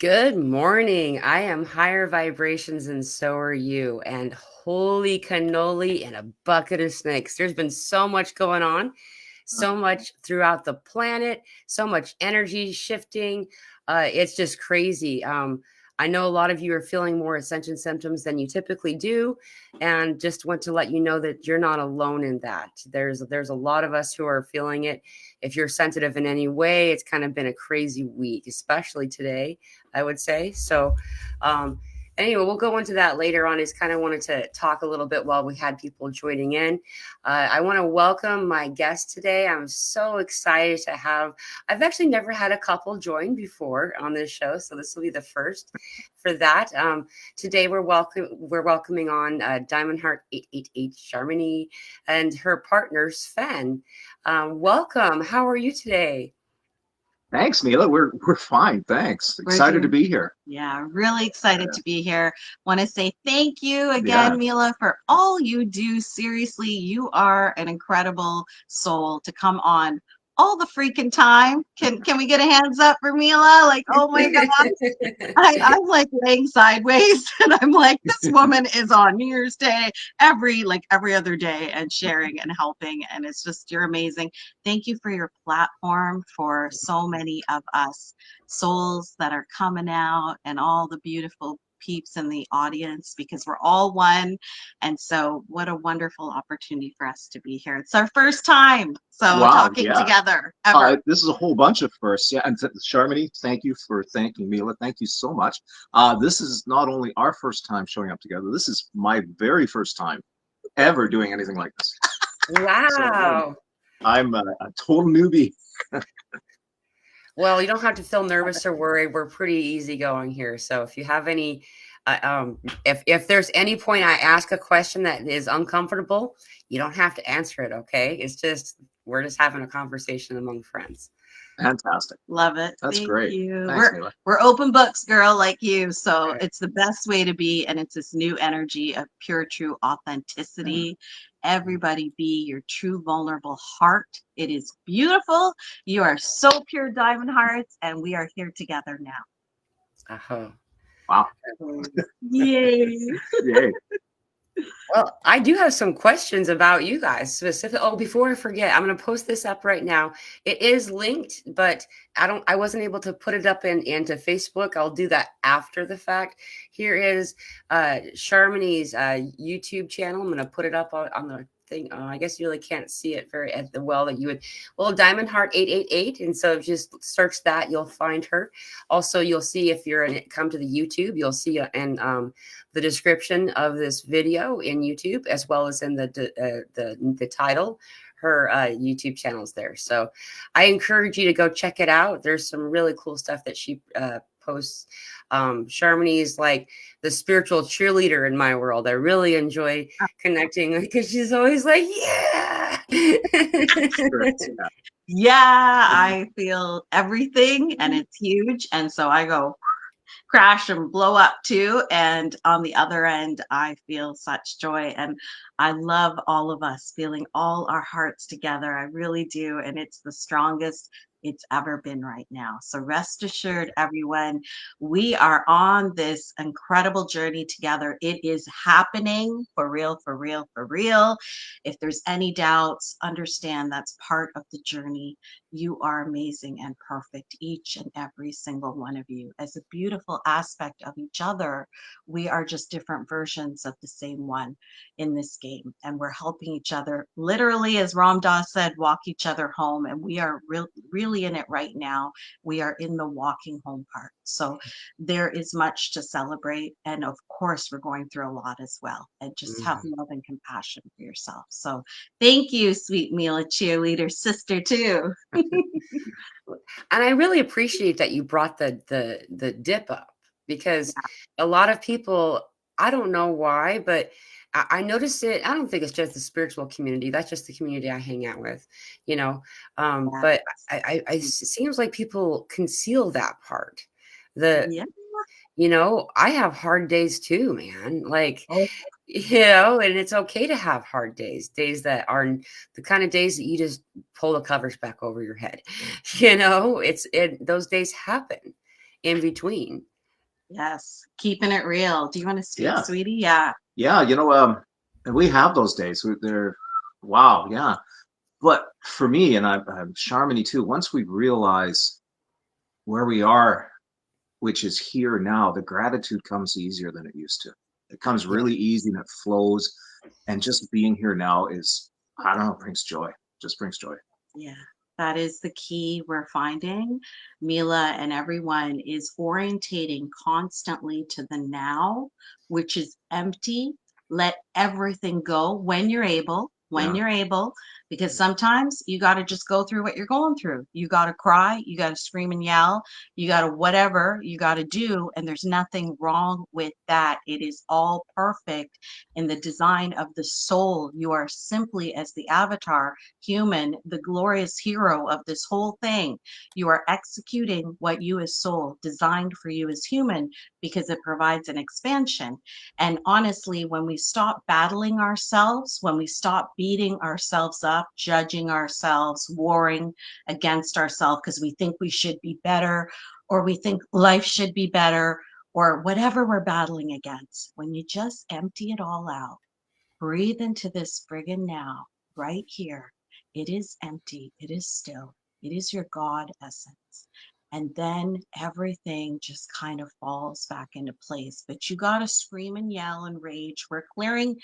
Good morning. I am higher vibrations and so are you. And holy cannoli and a bucket of snakes. There's been so much going on, so much throughout the planet, so much energy shifting. It's just crazy. I know a lot of you are feeling more ascension symptoms than you typically do, and just want to let you know that you're not alone in that. There's a lot of us who are feeling it. If you're sensitive in any way, it's kind of been a crazy week, especially today, I would say. So, um, anyway, we'll go into that later on. I just kind of wanted to talk a little bit while we had people joining in. I want to welcome my guest today. I'm so excited to have. I've actually never had a couple join before on this show, so this will be the first for that. Today we're welcoming on Diamond Heart 888 Charmony and her partner Sven. Welcome. How are you today? Thanks, Mela. We're fine. Thanks. We're Excited to doing, be here. yeah, really excited Uh, to be here. Want to say thank you yeah. again, Mila, for all you do. Seriously, you are an incredible soul to come on all the freaking time. Can we get a hands up for Mila? Like, oh my God. I'm like laying sideways and I'm like, this woman is on New Year's Day every other day and sharing and helping. And it's just, you're amazing. Thank you for your platform for so many of us souls that are coming out and all the beautiful peeps in the audience because we're all one. And so what a wonderful opportunity for us to be here. It's our first time. So Wow. talking Yeah. together ever. This is a whole bunch of firsts. Yeah. And Charmony, thank you for thanking Mela. Thank you so much. This is not only our first time showing up together. This is my very first time ever doing anything like this. So Wow. I'm a total newbie. Well, you don't have to feel nervous or worried. We're pretty easygoing here. So if you have any, if there's any point I ask a question that is uncomfortable, you don't have to answer it. Okay, it's just we're just having a conversation among friends. Fantastic. Love it. That's Thank great. you. Thanks, We're Mela. we're open books, girl, like you. So All right. it's the best way to be, and it's this new energy of pure, true authenticity. Everybody be your true, vulnerable heart. It is beautiful. You are so pure diamond hearts, and we are here together now. Uh-huh. Wow. Yay. Yay. Well, I do have some questions about you guys specific. Oh, before I forget, I'm going to post this up right now. It is linked, but I wasn't able to put it up into Facebook. I'll do that after the fact. Here is Charmony's YouTube channel. I'm going to put it up on the thing. I guess you really can't see it very at the well that you would. Well, Diamond Heart 888, and so just search that, you'll find her. Also, you'll see if you're come to the YouTube, you'll see and the description of this video in YouTube, as well as in the title. Her YouTube channel's there, so I encourage you to go check it out. There's some really cool stuff that she posts. Charmony is like the spiritual cheerleader in my world. I really enjoy connecting because she's always like, "Yeah." Sure. Yeah. Yeah, I feel everything, and it's huge. And so I go crash and blow up too. And on the other end, I feel such joy. And I love all of us feeling all our hearts together. I really do. And it's the strongest it's ever been right now. So rest assured, everyone, we are on this incredible journey together. It is happening for real, for real, for real. If there's any doubts, understand that's part of the journey. You are amazing and perfect, each and every single one of you. As a beautiful aspect of each other, we are just different versions of the same one in this game. And we're helping each other, literally, as Ram Dass said, walk each other home. And we are really in it right now. We are in the walking home part. So there is much to celebrate. And of course, we're going through a lot as well. And just have Mhm. love and compassion for yourself. So thank you, sweet Mila, cheerleader sister, too. And I really appreciate that you brought the dip up because a lot of people, I don't know why, but I notice it. I don't think it's just the spiritual community. That's just the community I hang out with, you know. Yeah. But it seems like people conceal that part. The Yeah. I have hard days too, man. Like, Oh, and it's okay to have hard days that are the kind of days that you just pull the covers back over your head. Those days happen in between. Yes. Keeping it real. Do you want to speak, Yeah, sweetie? Yeah. yeah. And we have those days. They're wow, yeah. But for me, and I'm Charmony too. Once we realize where we are, which is here now, the gratitude comes easier than it used to. It comes Yeah. really easy and it flows. And just being here now is, I don't know, brings joy. Just brings joy. Yeah, that is the key we're finding. Mila and everyone is orientating constantly to the now, which is empty. Let everything go when you're able, Yeah, because sometimes you got to just go through what you're going through. You got to cry, you got to scream and yell, you got to whatever you got to do. And there's nothing wrong with that. It is all perfect in the design of the soul. You are simply as the avatar human, the glorious hero of this whole thing. You are executing what you as soul designed for you as human because it provides an expansion. And honestly, when we stop battling ourselves, when we stop beating ourselves up, judging ourselves, warring against ourselves because we think we should be better or we think life should be better or whatever we're battling against, when you just empty it all out, breathe into this friggin' now, right here. It is empty. It is still. It is your God essence. And then everything just kind of falls back into place. But you got to scream and yell and rage. We're clearing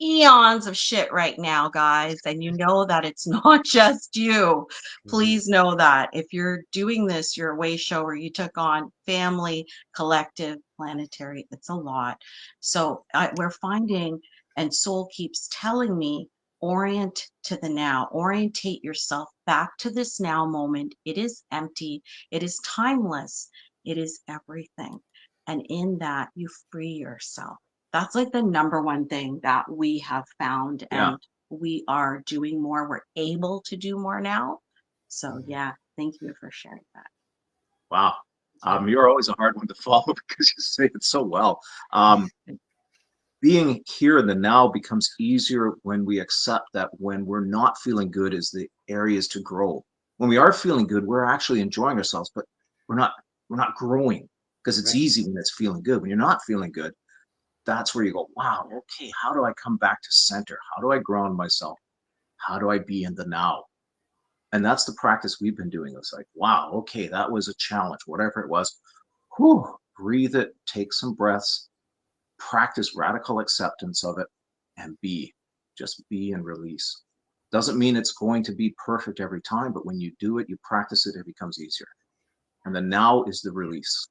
eons of shit right now, guys. And you know that it's not just you. Mhm. Please know that if you're doing this, you're a way shower, you took on family, collective, planetary. It's a lot. So we're finding, and Soul keeps telling me, orient to the now, orientate yourself back to this now moment. It is empty, it is timeless, it is everything. And in that, you free yourself. That's like the number one thing that we have found, yeah. and we are doing more. We're able to do more now. So Mhm. yeah, thank you for sharing that. Wow. Yeah. You're always a hard one to follow because you say it so well. Um, Being here in the now becomes easier when we accept that when we're not feeling good is the areas to grow. When we are feeling good, we're actually enjoying ourselves, but we're not we're not growing because it's Right. easy when it's feeling good. When you're not feeling good, that's where you go, wow, okay, how do I come back to center? How do I ground myself? How do I be in the now? And that's the practice we've been doing. It's like, wow, okay, that was a challenge, whatever it was. Whew, breathe it, take some breaths, practice radical acceptance of it, and be. Just be and release. Doesn't mean it's going to be perfect every time, but when you do it, you practice it, it becomes easier. And the now is the release.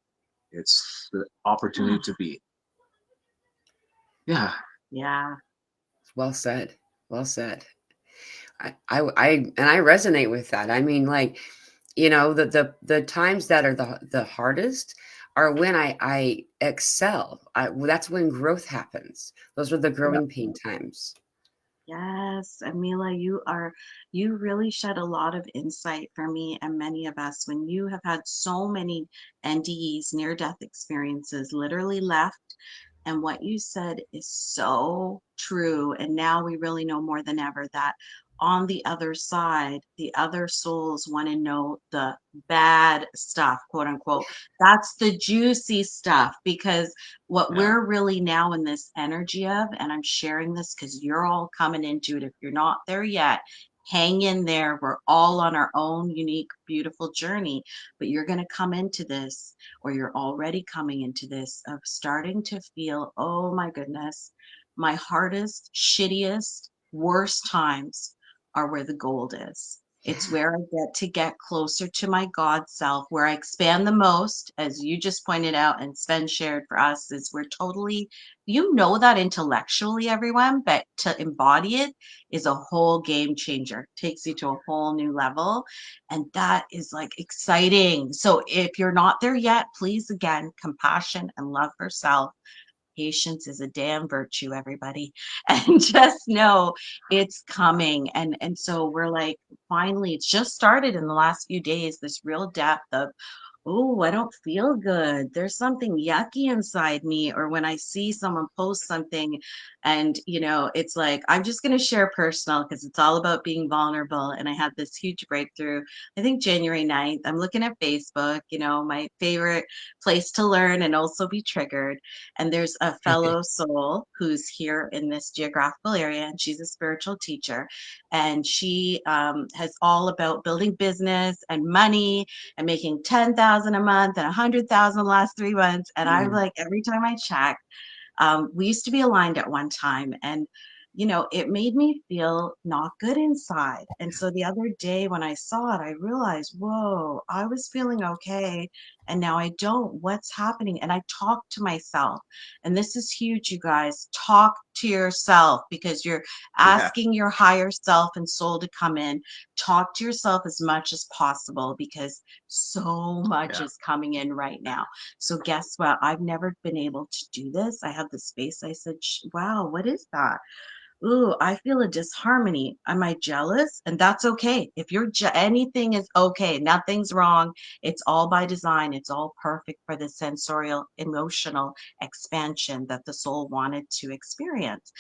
It's the opportunity to be. Yeah, Yeah. Well said. Well said. And I resonate with that. I mean, like, the times that are the hardest are when I excel. That's when growth happens. Those are the yeah, growing pain times. Yes, Amila, you really shed a lot of insight for me and many of us when you have had so many NDEs, near death experiences, literally left. And what you said is so true. And now we really know more than ever that on the other side, the other souls want to know the bad stuff, quote unquote. That's the juicy stuff because what yeah, we're really now in this energy of, and I'm sharing this because you're all coming into it. If you're not there yet, hang in there. We're all on our own unique, beautiful journey, but you're going to come into this, or you're already coming into this, of starting to feel, oh my goodness, my hardest, shittiest, worst times are where the gold is. It's Yeah. where I get to get closer to my God self, where I expand the most, as you just pointed out and Sven shared for us, is we're totally, you know that intellectually, everyone, but to embody it is a whole game changer, takes you to a whole new level. And that is like exciting. So if you're not there yet, please, again, compassion and love for self. Patience is a damn virtue, everybody. And just know it's coming. And so we're like, finally, it's just started in the last few days, this real depth of, oh, I don't feel good. There's something yucky inside me. Or when I see someone post something and, it's like, I'm just going to share personal because it's all about being vulnerable. And I had this huge breakthrough, I think January 9th. I'm looking at Facebook, my favorite place to learn and also be triggered. And there's a fellow soul who's here in this geographical area, and she's a spiritual teacher. And she has all about building business and money and making 10,000 a month and 100,000 the last 3 months. And I'm Mm. like, every time I check, we used to be aligned at one time, and it made me feel not good inside. And so the other day when I saw it, I realized, whoa, I was feeling okay, and now I don't. What's happening? And I talked to myself, and this is huge, you guys. Talk to yourself, because you're Yeah, asking your higher self and soul to come in. Talk to yourself as much as possible, because so much yeah, is coming in right now. So guess what? I've never been able to do this. I had the space. I said, wow, what is that? Ooh, I feel a disharmony. Am I jealous? And that's okay. If you're anything is okay. Nothing's wrong. It's all by design. It's all perfect for the sensorial, emotional expansion that the soul wanted to experience.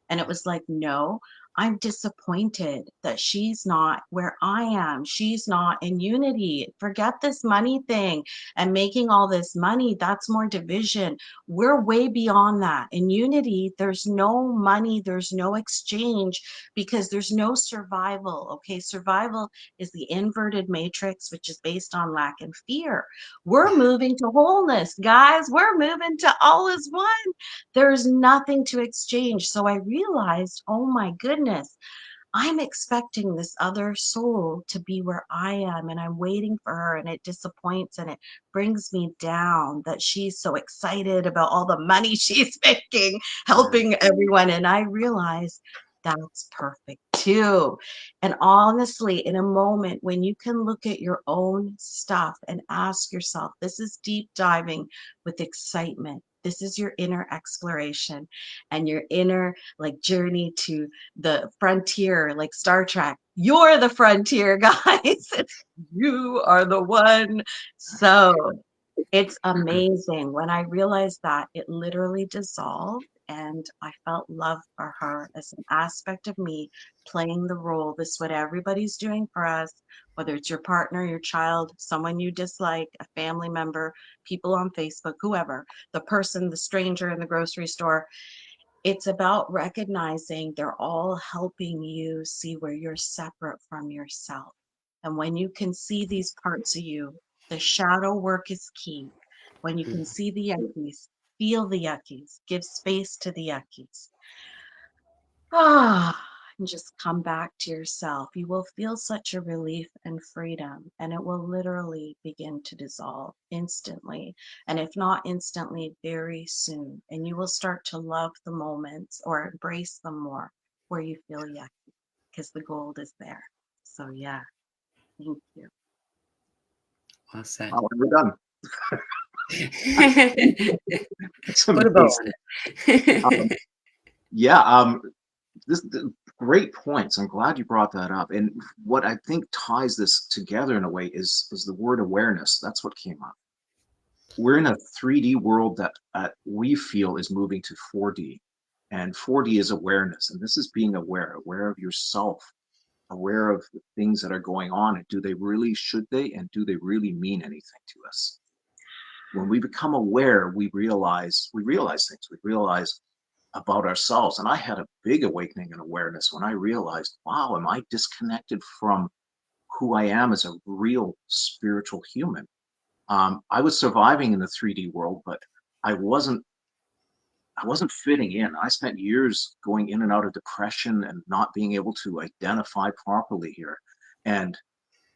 And it was like, no, I'm disappointed that she's not where I am. She's not in unity. Forget this money thing and making all this money. That's more division. We're way beyond that. In unity, there's no money, there's no exchange, because there's no survival. Okay, survival is the inverted matrix, which is based on lack and fear. We're moving to wholeness, guys. We're moving to all is one. There's nothing to exchange. So I realized, oh my goodness, I'm expecting this other soul to be where I am, and I'm waiting for her, and it disappoints and it brings me down that she's so excited about all the money she's making, yeah, helping everyone. And I realize that's perfect too. And honestly, in a moment when you can look at your own stuff and ask yourself, this is deep diving with excitement. This is your inner exploration and your inner like journey to the frontier, like Star Trek. You're the frontier, guys. You are the one. So it's amazing. When I realized that, it literally dissolved, and I felt love for her as an aspect of me playing the role. This is what everybody's doing for us, whether it's your partner, your child, someone you dislike, a family member, people on Facebook, whoever, the person, the stranger in the grocery store. It's about recognizing they're all helping you see where you're separate from yourself. And when you can see these parts of you, the shadow work is key. When you can Mm. see the yuckies, feel the yuckies, give space to the yuckies. Ah, and just come back to yourself. You will feel such a relief and freedom, and it will literally begin to dissolve instantly. And if not instantly, very soon. And you will start to love the moments or embrace them more where you feel yucky, because the gold is there. So, yeah, thank you. Well said. wow, we're done. It's Put a bow amazing. on it. Yeah, great points. I'm glad you brought that up. And what I think ties this together in a way is the word awareness. That's what came up. We're in a 3D world that we feel is moving to 4D, and 4D is awareness. And this is being aware of yourself, aware of the things that are going on, and do they really, should they, and do they really mean anything to us? When we become aware, we realize things. We realize about ourselves. And I had a big awakening in awareness when I realized, wow, am I disconnected from who I am as a real spiritual human? I was surviving in the 3D world, but I wasn't I wasn't fitting in. I spent years going in and out of depression and not being able to identify properly here. And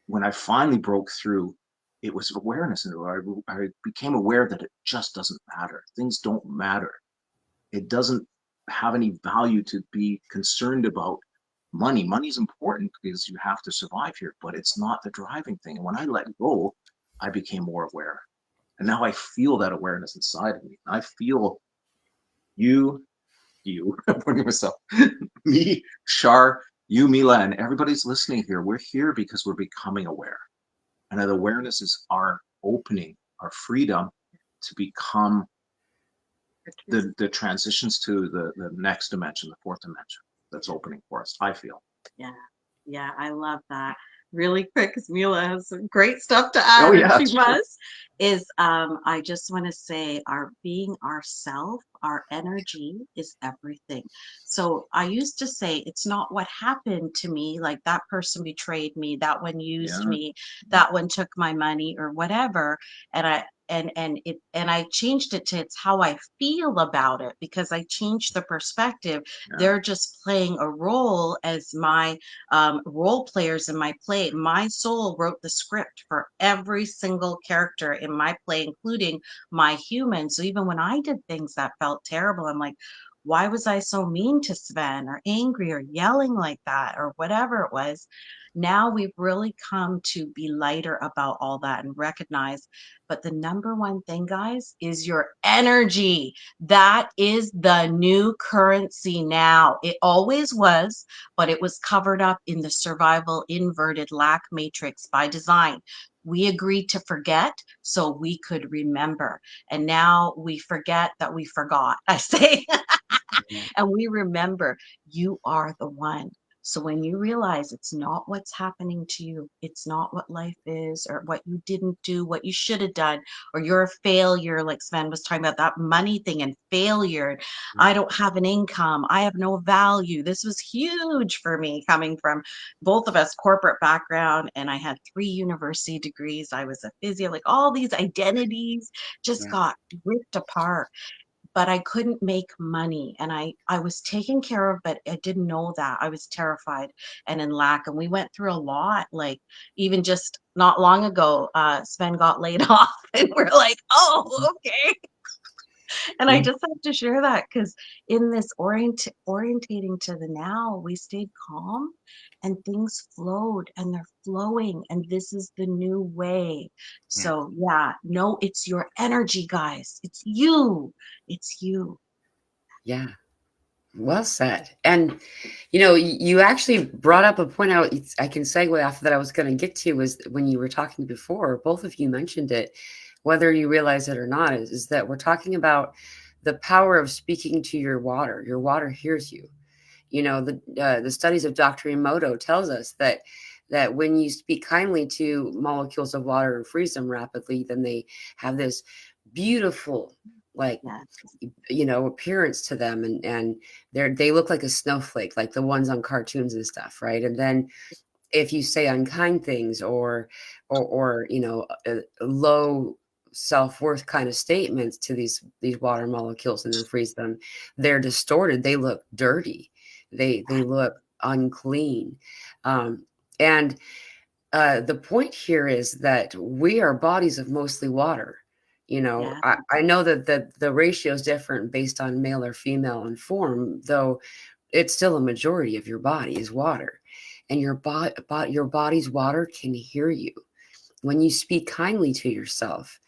when I finally broke through, it was awareness. And I became aware that it just doesn't matter. Things don't matter. It doesn't have any value to be concerned about money. Money is important because you have to survive here, but it's not the driving thing. And when I let go, I became more aware. And now I feel that awareness inside of me. I feel you, I'm pointing myself, me, Shar, you, Mela, and everybody's listening here. We're here because we're becoming aware. And that awareness is our opening, our freedom to become the transitions to the next dimension, the fourth dimension that's opening for us, I feel. Yeah, yeah, I love that. Really quick, because Mila has some great stuff to Oh add, and yeah, she sure. must. I just want to say, our being ourself, our energy is everything. So I used to say, it's not what happened to me, like that person betrayed me, that one used Yeah. me, that one took my money, or whatever. And I changed it to, it's how I feel about it, because I changed the perspective. Yeah. They're just playing a role as my role players in my play. My soul wrote the script for every single character in my play, including my human. So even when I did things that felt terrible, I'm like, why was I so mean to Sven, or angry, or yelling like that, or whatever it was? Now we've really come to be lighter about all that and recognize. But the number one thing, guys, is your energy. That is the new currency now. It always was, but it was covered up in the survival inverted lack matrix by design. We agreed to forget so we could remember. And now we forget that we forgot, I say. Yeah. And we remember, you are the one. So when you realize it's not what's happening to you, it's not what life is, or what you didn't do, what you should have done, or you're a failure, like Sven was talking about, that money thing and failure. I don't have an income. I have no value. This was huge for me, coming from both of us corporate background. And I had 3 university degrees. I was a physio, like all these identities just Yeah. got ripped apart. But I couldn't make money, and I was taken care of, but I didn't know that. I was terrified and in lack, and we went through a lot. Like, even just not long ago, Sven got laid off, and we're like, oh, okay. And I Yeah. just have to share that, because in this orientating to the now, we stayed calm, and things flowed, and they're flowing, and this is the new way. Yeah. So yeah, no, it's your energy, guys. It's you. It's you. Yeah. Well said. And you actually brought up a point I can segue off that I was going to get to, was when you were talking before, both of you mentioned it, whether you realize it or not, is that we're talking about the power of speaking to your water. Your water hears you. The studies of Dr. Emoto tells us that when you speak kindly to molecules of water and freeze them rapidly, then they have this beautiful, like, Yeah. appearance to them, and they look like a snowflake, like the ones on cartoons and stuff, right? And then if you say unkind things, or low self-worth kind of statements to these water molecules, and then freeze them, they're distorted, they look dirty, they look unclean. And the point here is that we are bodies of mostly water. Yeah. I know that the ratio is different based on male or female in form, though it's still a majority of your body is water. And your body's water can hear you. When you speak kindly to yourself,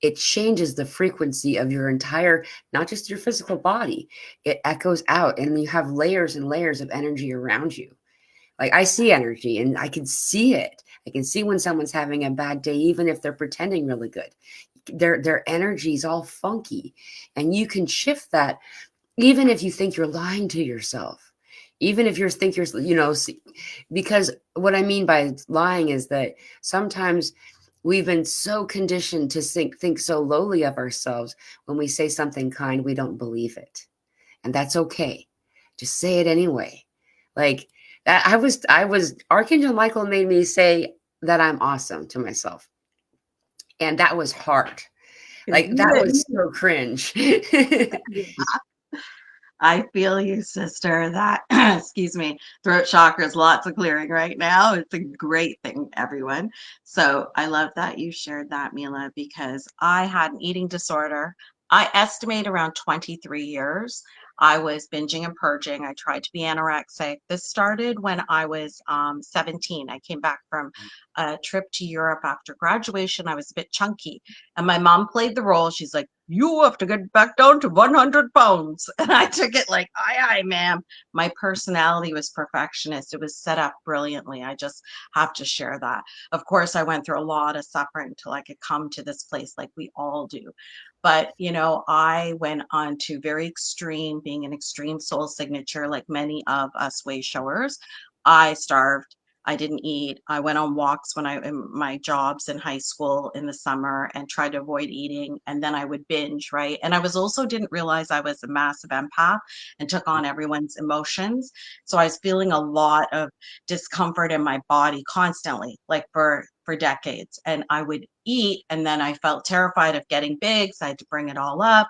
it changes the frequency of your entire, not just your physical body. It echoes out, and you have layers and layers of energy around you. Like, I see energy, and I can see it. I can see when someone's having a bad day, even if they're pretending really good. Their energy is all funky, and you can shift that, even if you think you're lying to yourself, even if you think you're, because what I mean by lying is that sometimes we've been so conditioned to think so lowly of ourselves. When we say something kind, we don't believe it, and that's okay. Just say it anyway. Like that, I was Archangel Michael made me say that I'm awesome to myself, and that was hard. Like, that was so cringe. I feel you, sister. That, excuse me, throat chakras, lots of clearing right now. It's a great thing, everyone. So I love that you shared that, Mila, because I had an eating disorder. I estimate around 23 years. I was binging and purging. I tried to be anorexic. This started when I was 17. I came back from a trip to Europe after graduation. I was a bit chunky, and my mom played the role. She's like, you have to get back down to 100 pounds. And I took it like, aye, aye, ma'am. My personality was perfectionist. It was set up brilliantly. I just have to share that. Of course, I went through a lot of suffering till I could come to this place like we all do. But, I went on to very extreme, being an extreme soul signature, like many of us way showers. I starved. I didn't eat. I went on walks when I in my jobs in high school in the summer and tried to avoid eating. And then I would binge, right? And I was also didn't realize I was a massive empath and took on everyone's emotions. So I was feeling a lot of discomfort in my body constantly, like for decades. And I would eat and then I felt terrified of getting big. So I had to bring it all up.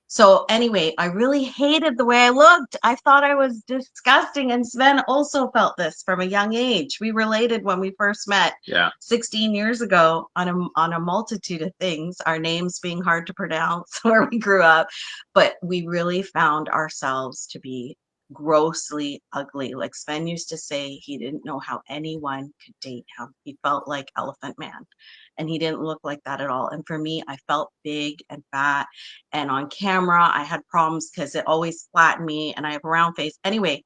So anyway, I really hated the way I looked. I thought I was disgusting. And Sven also felt this from a young age. We related when we first met Yeah. 16 years ago on a multitude of things, our names being hard to pronounce where we grew up. But we really found ourselves to be grossly ugly. Like Sven used to say, he didn't know how anyone could date him. He felt like Elephant Man. And he didn't look like that at all. And for me, I felt big and fat, and on camera I had problems because it always flattened me and I have a round face. Anyway,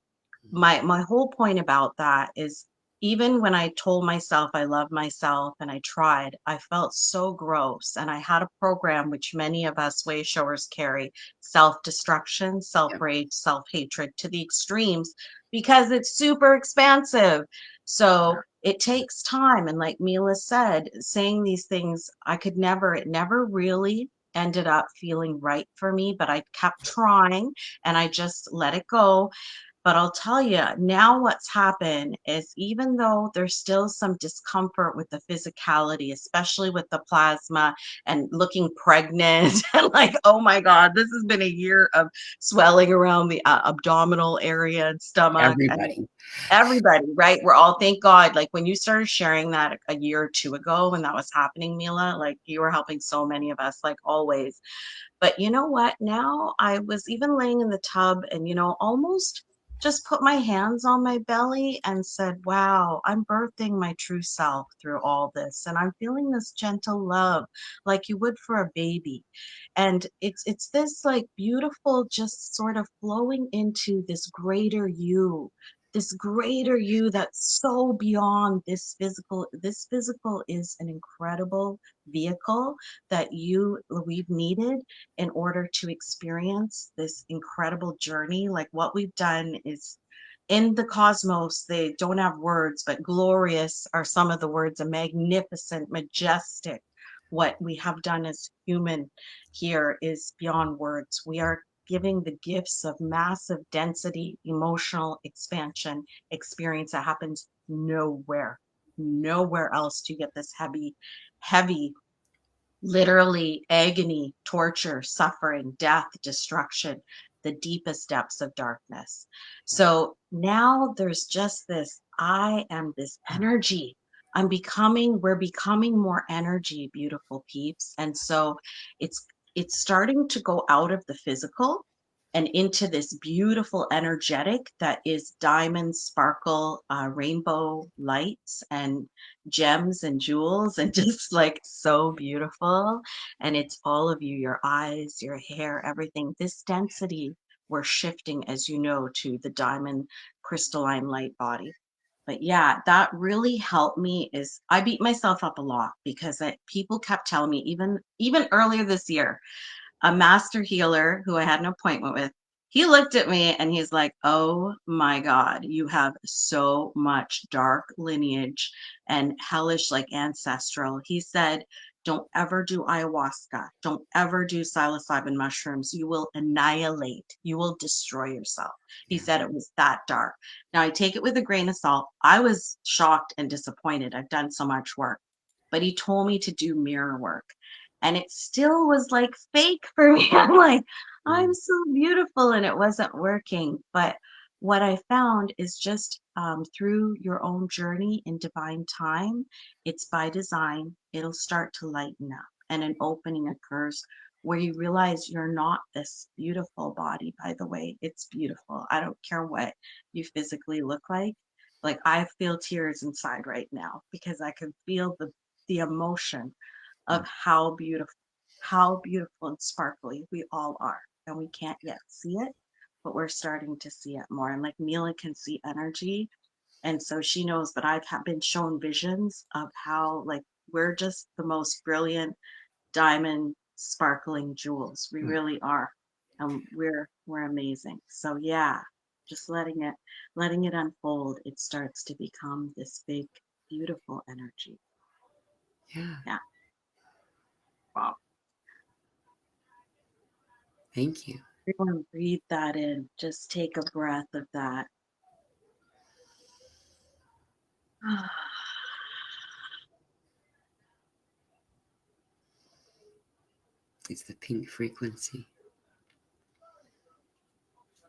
my whole point about that is even when I told myself I love myself and I tried, I felt so gross. And I had a program which many of us way showers carry: self-destruction, Yeah. self-rage, self-hatred to the extremes, because it's super expansive. So it takes time. And like Mila said, saying these things, it never really ended up feeling right for me, but I kept trying and I just let it go. But I'll tell you now what's happened is, even though there's still some discomfort with the physicality, especially with the plasma and looking pregnant, and like, oh my God, this has been a year of swelling around the abdominal area and stomach. And Everybody. everybody, right? We're all, thank God, like when you started sharing that a year or two ago when that was happening, Mila, like you were helping so many of us, like always. But you know what? Now I was even laying in the tub and, almost just put my hands on my belly and said, wow, I'm birthing my true self through all this. And I'm feeling this gentle love like you would for a baby. And it's this like beautiful, just sort of flowing into this greater you that's so beyond this physical. This physical is an incredible vehicle that we've needed in order to experience this incredible journey. Like what we've done is, in the cosmos, they don't have words, but glorious are some of the words, a magnificent, majestic. What we have done as human here is beyond words. We are giving the gifts of massive density, emotional expansion experience that happens nowhere else. To get this heavy, literally agony, torture, suffering, death, destruction, the deepest depths of darkness. So now there's just this, I am this energy. We're becoming more energy, beautiful peeps. And so it's it's starting to go out of the physical and into this beautiful energetic that is diamond sparkle, rainbow lights and gems and jewels, and just like so beautiful. And it's all of you, your eyes, your hair, everything. This density, we're shifting, as you know, to the diamond crystalline light body. But yeah, that really helped me. Is I beat myself up a lot because people kept telling me, even earlier this year, a master healer who I had an appointment with, he looked at me and he's like, oh my God, you have so much dark lineage and hellish, like ancestral. He said, don't ever do ayahuasca. Don't ever do psilocybin mushrooms. You will annihilate. You will destroy yourself. He said it was that dark. Now, I take it with a grain of salt. I was shocked and disappointed. I've done so much work, but he told me to do mirror work. And it still was like fake for me. I'm like, I'm Mm. so beautiful, and it wasn't working. But what I found is just through your own journey in divine time, it's by design, it'll start to lighten up and an opening occurs where you realize you're not this beautiful body, by the way. It's beautiful. I don't care what you physically look like. Like I feel tears inside right now because I can feel the emotion of how beautiful. how beautiful and sparkly we all are. And we can't yet see it, but we're starting to see it more. And like Mila can see energy. And so she knows that been shown visions of how, like, we're just the most brilliant diamond sparkling jewels. We really are. And we're amazing. So yeah, just letting it unfold, it starts to become this big, beautiful energy. Yeah. Yeah. Wow. Thank you. Everyone breathe that in. Just take a breath of that. It's the pink frequency.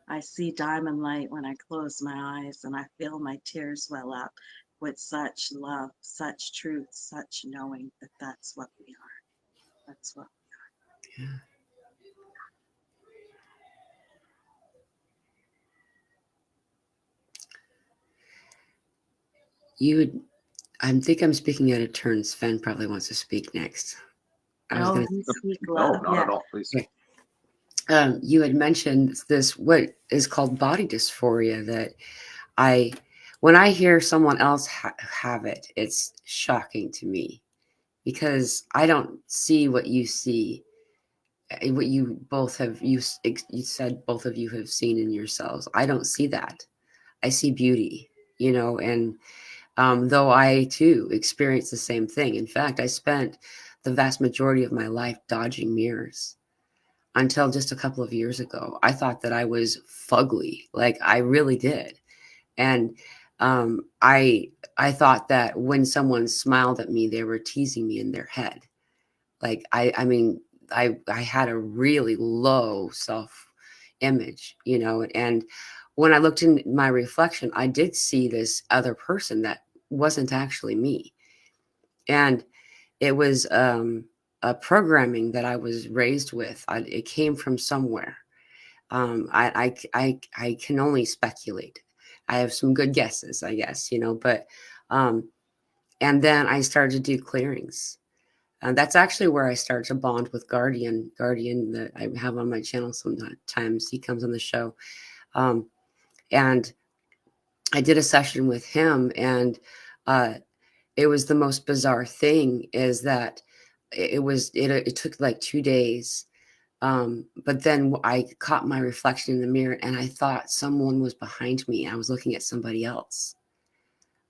I see diamond light when I close my eyes, and I feel my tears well up with such love, such truth, such knowing that that's what we are. That's what. Yeah. You would, I think I'm speaking out of turn. Sven probably wants to speak next. I was No, going you speak No, love. not Yeah. at all. Please. to, you had mentioned this, what is called body dysphoria, that I, when I hear someone else have it, it's shocking to me because I don't see what you see, what you both have, you said both of you have seen in yourselves. I don't see that. I see beauty, and though I too experienced the same thing. In fact, I spent the vast majority of my life dodging mirrors until just a couple of years ago. I thought that I was fugly, like I really did. And I thought that when someone smiled at me, they were teasing me in their head. Like I mean, I had a really low self image, and when I looked in my reflection, I did see this other person that wasn't actually me. And it was a programming that I was raised with. It came from somewhere. I can only speculate. I have some good guesses, I guess, but um, and then I started to do clearings. And that's actually where I started to bond with Guardian that I have on my channel sometimes. He comes on the show. Um, and I did a session with him, and uh, it was the most bizarre thing is that it took like 2 days. But then I caught my reflection in the mirror and I thought someone was behind me. I was looking at somebody else.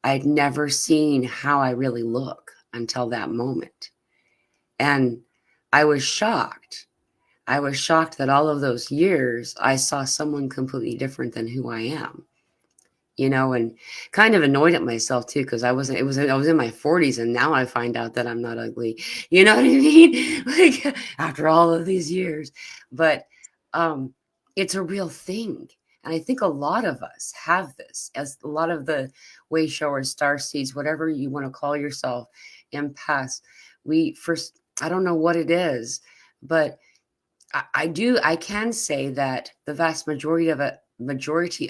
I'd never seen how I really look until that moment. And I was shocked. I was shocked that all of those years I saw someone completely different than who I am, and kind of annoyed at myself too, because I was in my 40s and now I find out that I'm not ugly. You know what I mean? Like after all of these years. But um it's a real thing. And I think a lot of us have this, as a lot of the way showers, star seeds, whatever you want to call yourself, empaths. We first, I don't know what it is, but I can say that the vast majority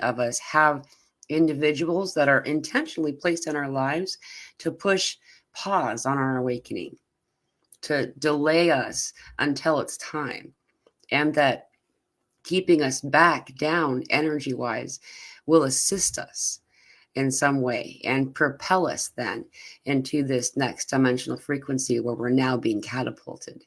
of us have individuals that are intentionally placed in our lives to push pause on our awakening, to delay us until it's time, and that keeping us back down energy wise will assist us in some way and propel us then into this next dimensional frequency where we're now being catapulted.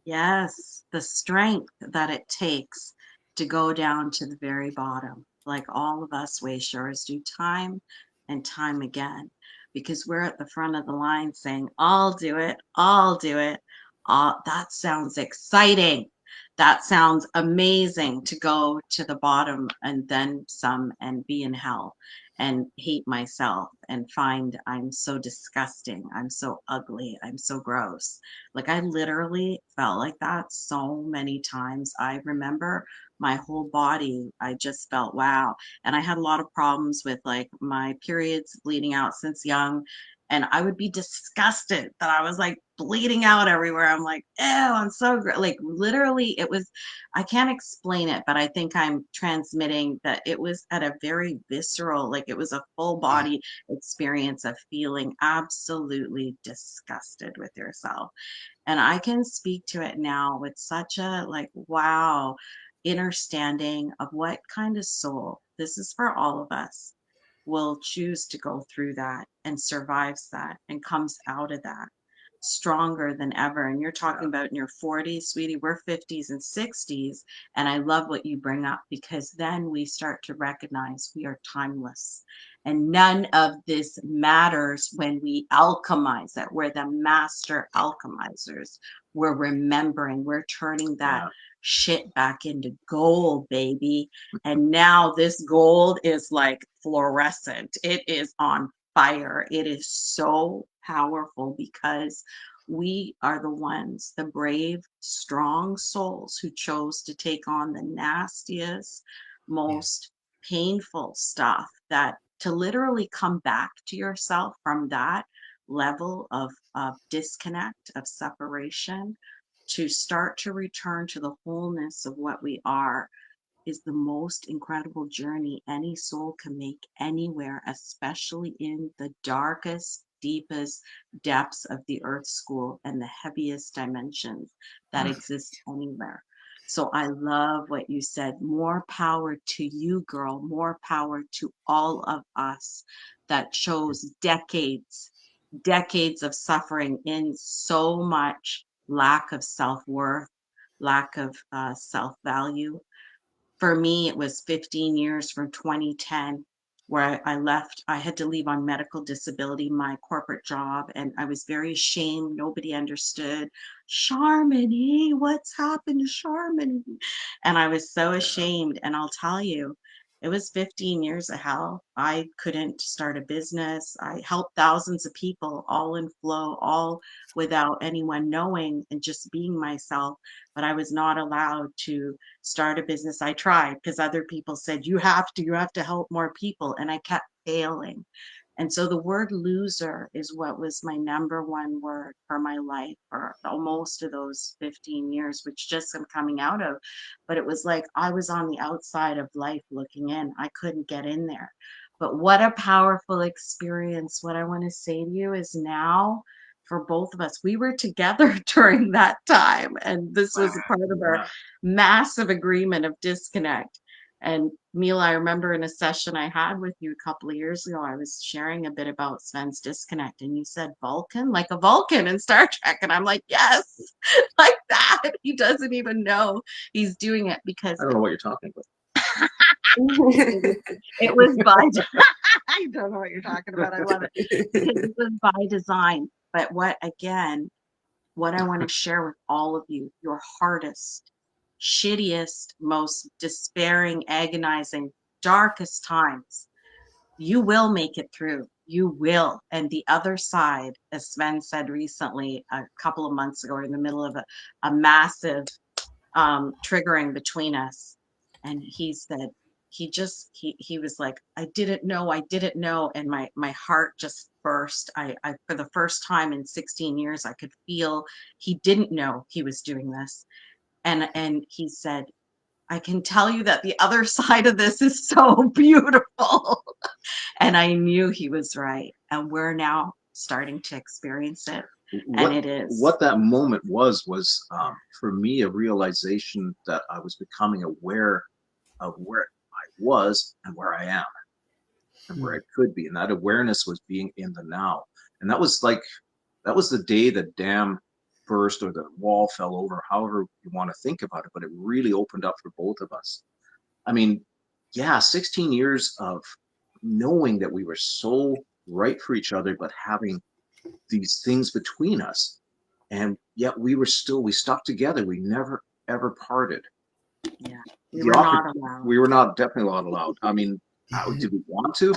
Yes, the strength that it takes to go down to the very bottom, like all of us wayshowers do time and time again, because we're at the front of the line saying, I'll do it, I'll do it. That sounds exciting. That sounds amazing to go to the bottom and then some and be in hell and hate myself and find I'm so disgusting, I'm so ugly, I'm so gross. Like I literally felt like that so many times. I remember my whole body, I just felt wow. And I had a lot of problems with like my periods bleeding out since young. And I would be disgusted that I was like bleeding out everywhere. I'm like, ew, I'm so like literally it was, I can't explain it, but I think I'm transmitting that it was at a very visceral, like it was a full Yeah. body experience of feeling absolutely disgusted with yourself. And I can speak to it now with such a like, wow, understanding of what kind of soul this is for all of us will choose to go through that and survives that and comes out of that stronger than ever. And you're talking about in your 40s, sweetie, we're 50s and 60s. And I love what you bring up, because then we start to recognize we are timeless. And none of this matters when we alchemize it. We're the master alchemizers. We're remembering, we're turning that Yeah. shit back into gold, baby. And now this gold is like fluorescent. It is on fire. It is so powerful because we are the ones, the brave, strong souls who chose to take on the nastiest, most painful stuff, that to literally come back to yourself from that level of disconnect, of separation, to start to return to the wholeness of what we are, is the most incredible journey any soul can make anywhere, especially in the darkest, deepest depths of the earth school and the heaviest dimensions that exist anywhere. So I love what you said. More power to you, girl. More power to all of us that chose decades of suffering in so much lack of self-worth, lack of self-value. For me, it was 15 years from 2010 where I left. I had to leave on medical disability, my corporate job, and I was very ashamed. Nobody understood. Charmony, what's happened to Charmony? And I was so ashamed. And I'll tell you, it was 15 years of hell. I couldn't start a business. I helped thousands of people, all in flow, all without anyone knowing, and just being myself. But I was not allowed to start a business. I tried because other people said, you have to help more people. And I kept failing. And so the word loser is what was my number one word for my life for most of those 15 years, which just I'm coming out of. But it was like I was on the outside of life looking in. I couldn't get in there. But what a powerful experience. What I want to say to you is now, for both of us, we were together during that time. And this was a part of our massive agreement of disconnect. And Mela, I remember in a session I had with you a couple of years ago, I was sharing a bit about Sven's disconnect, and you said Vulcan, like a Vulcan in Star Trek. And I'm like, yes, like that. He doesn't even know he's doing it because I don't know what you're talking about. it was by, I don't know what you're talking about. I love it because it was by design. But what I want to share with all of you, your hardest, shittiest, most despairing, agonizing, darkest times, you will make it through. You will. And the other side, as Sven said recently, a couple of months ago, in the middle of a massive triggering between us. And he said, he was like, I didn't know, I didn't know. And my heart just burst. I for the first time in 16 years, I could feel he didn't know he was doing this. And he said, I can tell you that the other side of this is so beautiful. And I knew he was right. And we're now starting to experience it. And it is. What that moment was for me a realization that I was becoming aware of where I was and where I am and where I could be, and that awareness was being in the now. And that was the day the dam burst or the wall fell over, however you want to think about it, but it really opened up for both of us. I mean, yeah, 16 years of knowing that we were so right for each other, but having these things between us. And yet we stuck together. We never, ever parted. Yeah, we were not allowed. We were definitely not allowed. I mean, did we want to?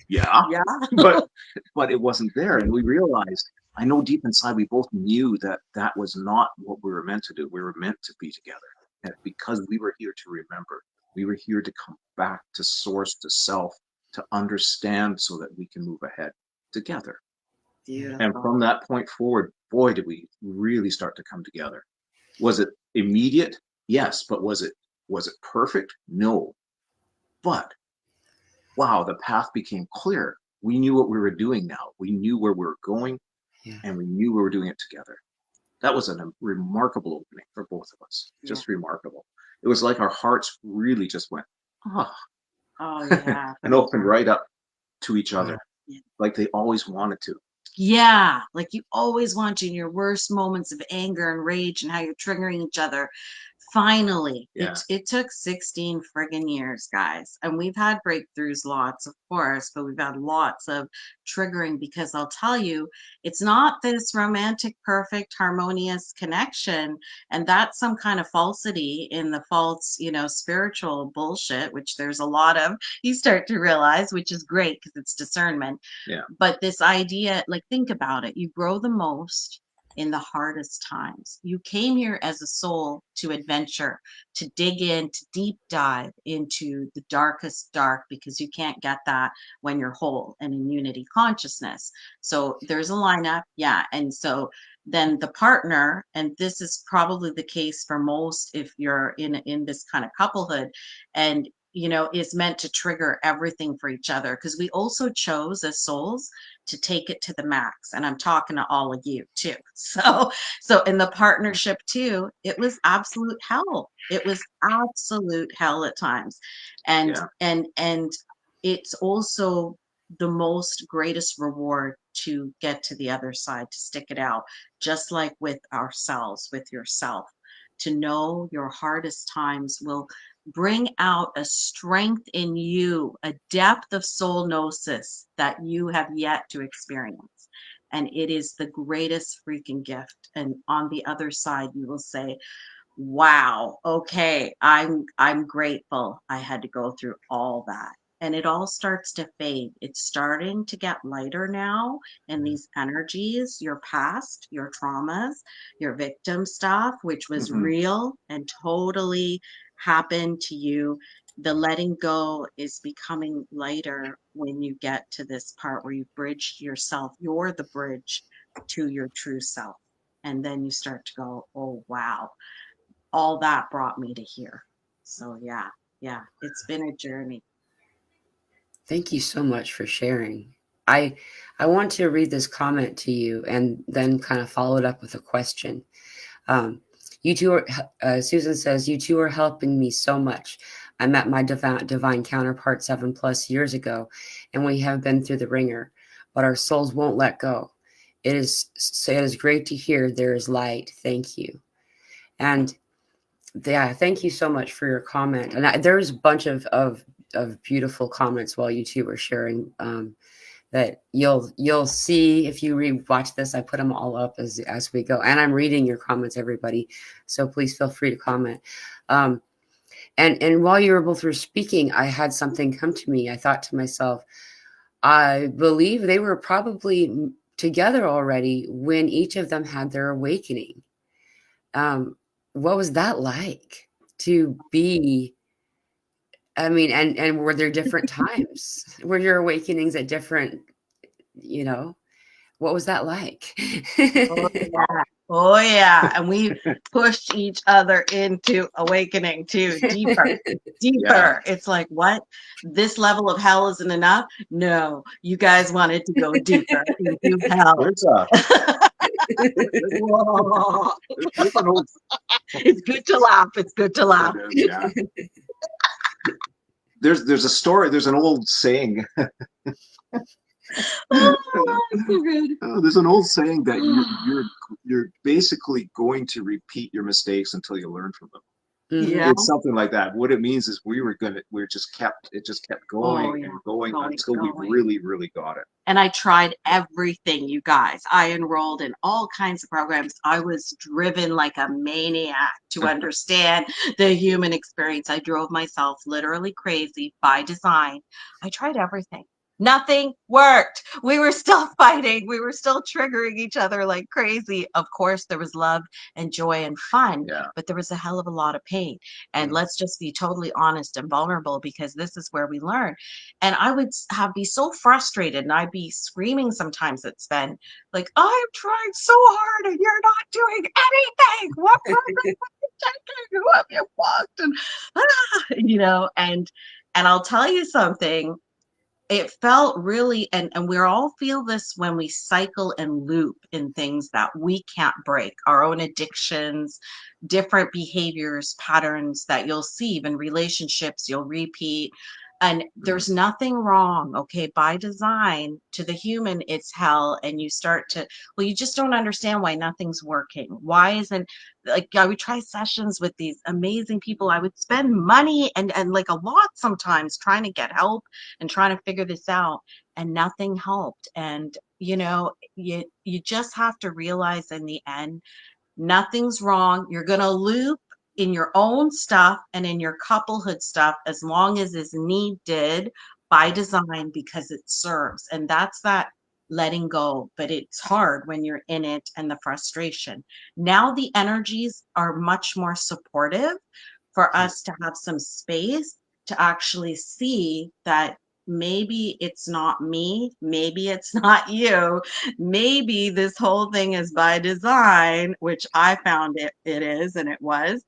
Yeah. Yeah. but it wasn't there. And we realized, I know deep inside, we both knew that that was not what we were meant to do. We were meant to be together. And because we were here to remember, we were here to come back to source, to self, to understand so that we can move ahead together. Beautiful. And from that point forward, boy, did we really start to come together. Was it immediate? Yes. But was it perfect? No. But wow, the path became clear. We knew what we were doing now. We knew where we were going, and we knew we were doing it together. that was a remarkable opening for both of us. Yeah. Just remarkable. It was like our hearts really just went, oh, Oh yeah. and opened right up to each other, Yeah. like they always wanted to. Yeah, like you always want to in your worst moments of anger and rage and how you're triggering each other. Finally, Yeah. it took 16 friggin' years, guys. And we've had breakthroughs lots, of course, but we've had lots of triggering because I'll tell you, it's not this romantic, perfect, harmonious connection. And that's some kind of falsity in the false, spiritual bullshit, which there's a lot of, you start to realize, which is great because it's discernment. Yeah. But this idea, like, think about it. You grow the most in the hardest times. You came here as a soul to adventure, to dig in, to deep dive into the darkest dark, because you can't get that when you're whole and in unity consciousness. So there's a lineup. Yeah. And so then the partner, and this is probably the case for most if you're in this kind of couplehood, and is meant to trigger everything for each other, because we also chose as souls to take it to the max. And I'm talking to all of you too. So in the partnership too, it was absolute hell. It was absolute hell at times. And Yeah. and it's also the most greatest reward to get to the other side, to stick it out, just like with ourselves, with yourself, to know your hardest times will bring out a strength in you, a depth of soul gnosis that you have yet to experience. And it is the greatest freaking gift. And on the other side, you will say, wow, okay, I'm grateful I had to go through all that. And it all starts to fade. It's starting to get lighter now. And these energies, your past, your traumas, your victim stuff, which was Hmm. real and totally happened to you, the letting go is becoming lighter when you get to this part where you bridge yourself. You're the bridge to your true self. And then you start to go, oh, wow, all that brought me to here. So yeah, it's been a journey. Thank you so much for sharing. I I want to read this comment to you and then kind of follow it up with a question. Um, you two are, Susan says, you two are helping me so much. I met my divine counterpart 7+ years ago, and we have been through the ringer, but our souls won't let go. It is great to hear there is light. Thank you. And yeah, thank you so much for your comment. And there's a bunch of beautiful comments while you two were sharing. That you'll see if you rewatch this. I put them all up as we go, and I'm reading your comments, everybody. So please feel free to comment. Um, and while you were both were speaking, I had something come to me. I thought to myself, I believe they were probably together already when each of them had their awakening. Um, what was that like to be? I mean, and were there different times? Were your awakenings at different, you know? What was that like? Oh yeah. Oh yeah. And we pushed each other into awakening too, deeper, Yeah. deeper. It's like, what? This level of hell isn't enough? No, you guys wanted to go deeper into hell. There's a Whoa. there's an old It's good to laugh. It's good to laugh. it is, yeah. There's a story. There's an old saying. Oh, so good. There's an old saying that you're basically going to repeat your mistakes until you learn from them. Mhm. Yeah. It's something like that. What it means is we just kept Oh going yeah. and going Going, until we going. really got it. And I tried everything, you guys. I enrolled in all kinds of programs. I was driven like a maniac to understand the human experience. I drove myself literally crazy by design. I tried everything. Nothing worked. We were still fighting. We were still triggering each other like crazy. Of course, there was love and joy and fun, Yeah. but there was a hell of a lot of pain. And Mm. let's just be totally honest and vulnerable, because this is where we learn. And I would be so frustrated, and I'd be screaming sometimes at Sven, like, I'm trying so hard and you're not doing anything. What program are you taking? Who have you fucked? And and I'll tell you something. it felt really, and we all feel this when we cycle and loop in things that we can't break, our own addictions, different behaviors, patterns that you'll see, even relationships you'll repeat. And Mhm. there's nothing wrong, okay? By design, to the human, it's hell. And you start to, well, you just don't understand why nothing's working. Why isn't, like, I would try sessions with these amazing people. I would spend money and like a lot sometimes trying to get help and trying to figure this out, and nothing helped. And you just have to realize in the end, nothing's wrong. You're going to loop in your own stuff and in your couplehood stuff as long as is needed by design, because it serves. And that's that letting go. But it's hard when you're in it, and the frustration. Now the energies are much more supportive for us to have some space to actually see that maybe it's not me, maybe it's not you, maybe this whole thing is by design, which I found it is, and it was,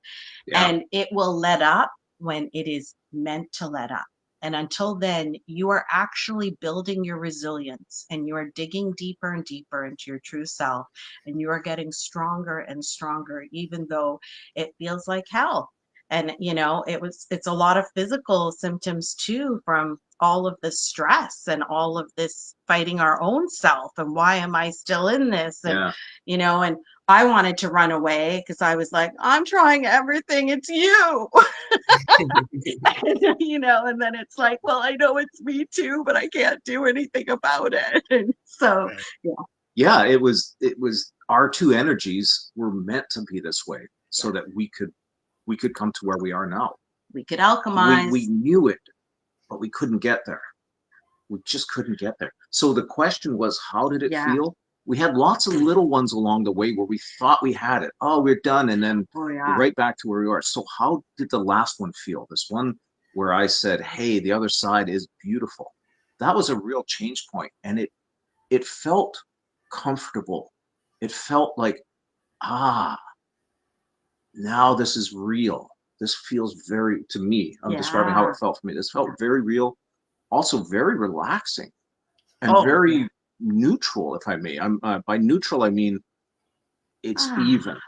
Yeah. and it will let up when it is meant to let up. And until then, you are actually building your resilience, and you are digging deeper and deeper into your true self, and you are getting stronger and stronger, even though it feels like hell. And it's a lot of physical symptoms too, from all of the stress and all of this fighting our own self, and why am I still in this, and Yeah. and I wanted to run away because I was like, I'm trying everything, it's you. And then it's like, well, I know it's me too, but I can't do anything about it. And so, Right. yeah, Yeah, it was our two energies were meant to be this way so yeah, that we could come to where we are now. we could We alchemize. knew it, but we couldn't get there. We just couldn't get there. So the question was, how did it Yeah. feel? We had lots of little ones along the way where we thought we had it. Oh, we're done. And then Oh, we're yeah. right back to where we are. So how did the last one feel? This one where I said, hey, the other side is beautiful. That was a real change point. And it felt comfortable. It felt like, ah, now this is real. This feels very, to me, I'm describing how Yeah. it felt for me. This felt Yeah. very real, also very relaxing and Oh, yeah. very neutral, if I may. By neutral, I mean it's Ah, even.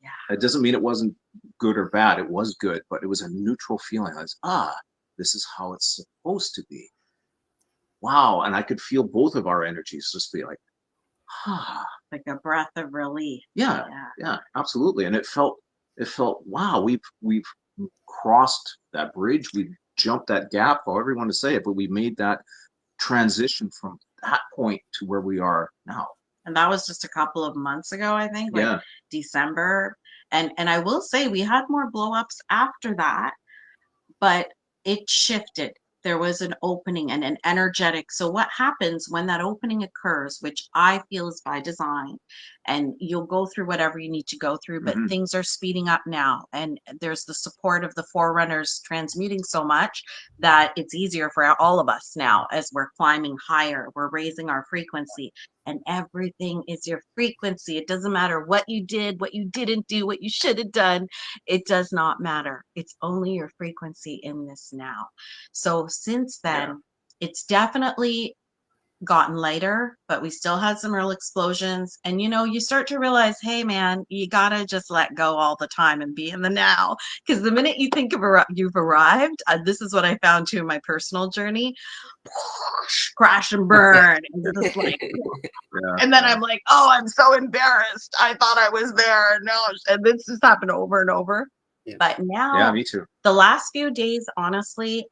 yeah. It doesn't mean it wasn't good or bad. It was good, but it was a neutral feeling. I was, this is how it's supposed to be. Wow. And I could feel both of our energies just be like, ah, Like a breath of relief. yeah, Yeah. yeah, absolutely. And it felt, wow, we've crossed that bridge. We jumped that gap, however you want to say it, but we made that transition from that point to where we are now. And that was just a couple of months ago, I think, like Yeah. December. And I will say we had more blow ups after that, but it shifted. There was an opening and an energetic. So, what happens when that opening occurs, which I feel is by design, and you'll go through whatever you need to go through, but Hmm. things are speeding up now. And there's the support of the forerunners transmuting so much that it's easier for all of us now as we're climbing higher, we're raising our frequency. And everything is your frequency. It doesn't matter what you did, what you didn't do, what you should have done. It does not matter. It's only your frequency in this now. So since Yeah. then, it's definitely gotten lighter, but we still had some real explosions. And you start to realize, hey man, you gotta just let go all the time and be in the now. Because the minute you think you've arrived, this is what I found too in my personal journey. Crash and burn, and you're just like, Yeah. and then Yeah. I'm like, oh, I'm so embarrassed. I thought I was there. No, and this just happened over and over. Yeah. But Yeah, now, me too. the last few days, honestly,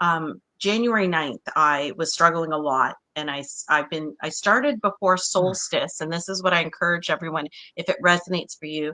January 9th, I was struggling a lot. And I started before solstice. And this is what I encourage everyone, if it resonates for you,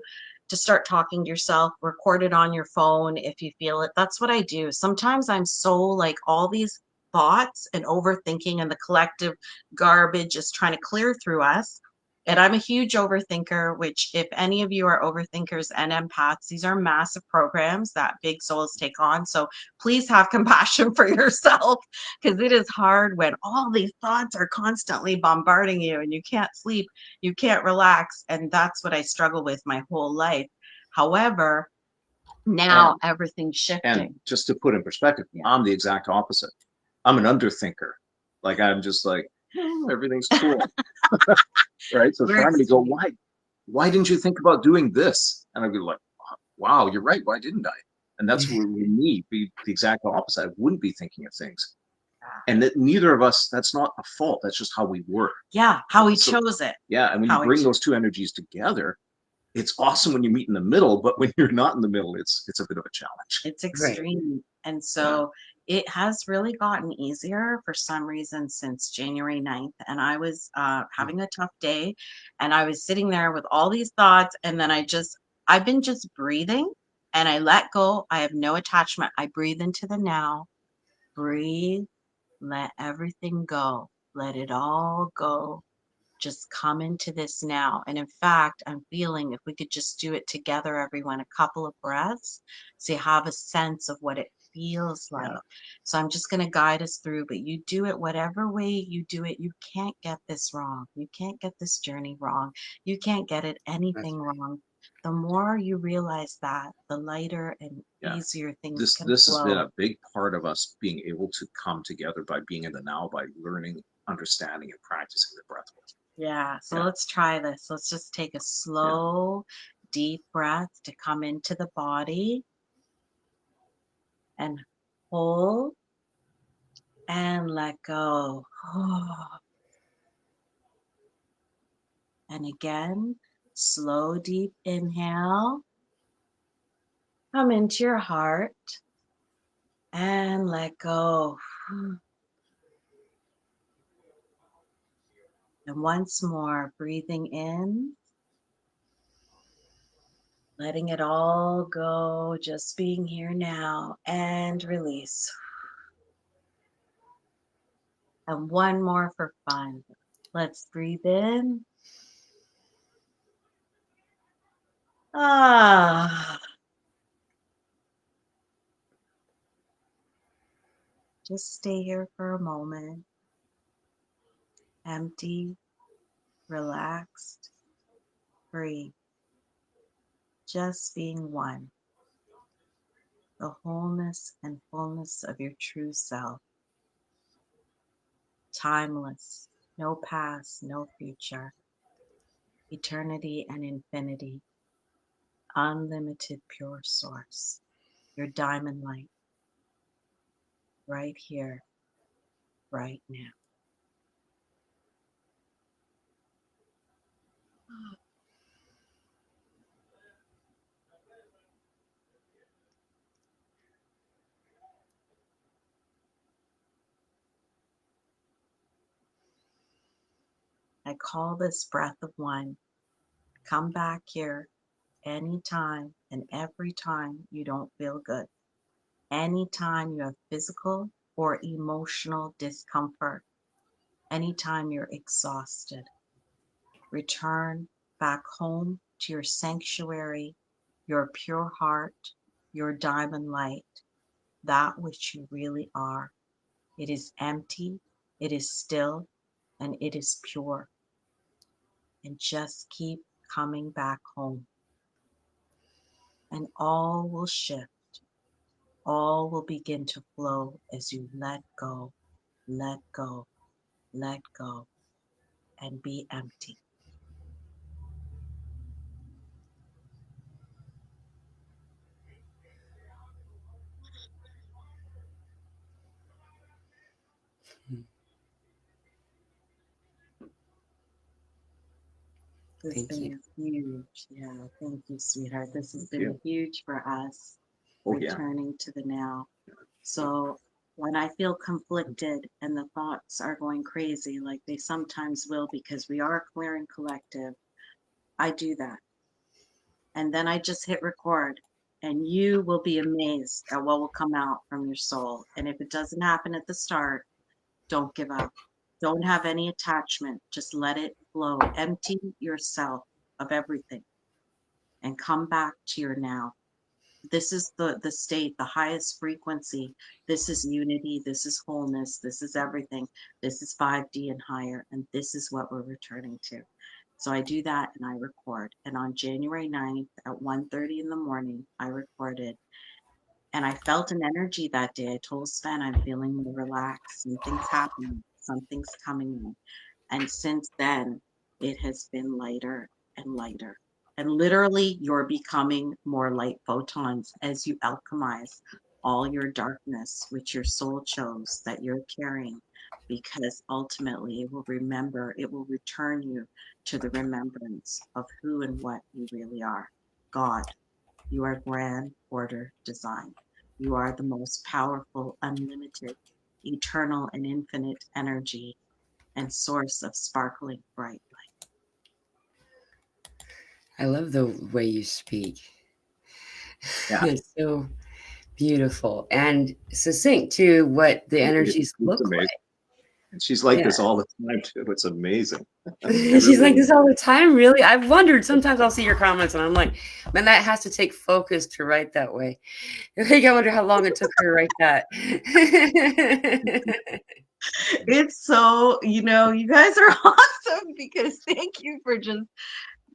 to start talking to yourself, record it on your phone if you feel it. That's what I do. Sometimes I'm so like all these thoughts and overthinking and the collective garbage is trying to clear through us. And I'm a huge overthinker, which, if any of you are overthinkers and empaths, these are massive programs that big souls take on. So please have compassion for yourself, because it is hard when all these thoughts are constantly bombarding you and you can't sleep, you can't relax. And that's what I struggle with my whole life. However, now And everything's and shifting. just to put in perspective, Yeah. I'm the exact opposite. I'm an underthinker. Like I'm just like, oh, everything's cool, right? So We're Charmin would go, extreme. why didn't you think about doing this? And I'd be like, wow, you're right. Why didn't I? And that's where me be the exact opposite. I wouldn't be thinking of things, and that neither of us. That's not a fault. That's just how we work. Yeah, how we So chose it. yeah, and when you How we bring those two energies together, it's awesome when you meet in the middle. But when you're not in the middle, it's a bit of a challenge. It's Right. extreme. And Yeah. so it has really gotten easier for some reason since January 9th. And I was having a tough day and I was sitting there with all these thoughts. And then I've been just breathing and I let go. I have no attachment. I breathe into the now, breathe, let everything go, let it all go. Just come into this now. And in fact, I'm feeling if we could just do it together, everyone, a couple of breaths, so you have a sense of what it feels like. Yeah. So I'm just going to guide us through, but you do it whatever way you do it. You can't get this wrong. You can't get this journey wrong. You can't get it That's anything wrong. The more you realize that, the lighter and Yeah. easier things This can this has been flow. a big part of us being able to come together by being in the now, by learning, understanding, and practicing the breath work. Yeah, so Yeah. let's try this. Let's just take a Yeah. slow, deep breath to come into the body and hold and let go. And again, slow, deep inhale. Come into your heart and let go. And once more, breathing in, letting it all go, just being here now, and release. And one more for fun. Let's breathe in. Ah, just stay here for a moment, empty, relaxed, free, just being one, the wholeness and fullness of your true self, timeless, no past, no future, eternity and infinity, unlimited pure source, your diamond light, right here, right now. I call this breath of one. Come back here anytime and every time you don't feel good. Anytime you have physical or emotional discomfort, anytime you're exhausted, return back home to your sanctuary, your pure heart, your diamond light, that which you really are. It is empty, it is still, and it is pure. And just keep coming back home, and all will shift. All will begin to flow as you let go, let go, let go, and be empty. This has thank you. been huge. Yeah, thank you, sweetheart. This has Thank been you. huge for us, Oh yeah. returning to the now. So when I feel conflicted and the thoughts are going crazy, like they sometimes will because we are a clearing collective, I do that. And then I just hit record, and you will be amazed at what will come out from your soul. And if it doesn't happen at the start, don't give up. Don't have any attachment. Just let it flow. Empty yourself of everything and come back to your now. This is the state, the highest frequency. This is unity. This is wholeness. This is everything. This is 5D and higher. And this is what we're returning to. So I do that and I record. And on January 9th at 1:30 in the morning, I recorded. And I felt an energy that day. I told Sven I'm feeling more relaxed and things happening. something's coming in. And since then, it has been lighter and lighter. And literally, you're becoming more light photons as you alchemize all your darkness, which your soul chose that you're carrying, because ultimately it will return you to the remembrance of who and what you really are. God, you are grand order design. You are the most powerful, unlimited, eternal, and infinite energy and source of sparkling bright I love the way you speak. Yeah, It's so beautiful and succinct to what the energies it's look amazing. like. And she's like Yeah. this all the time too. It's amazing. It She's really like is. this all the time, really? I've wondered. Sometimes I'll see your comments and I'm like, man, that has to take focus to write that way. Like, I wonder how long it took her to write that. It's so, you guys are awesome because thank you for just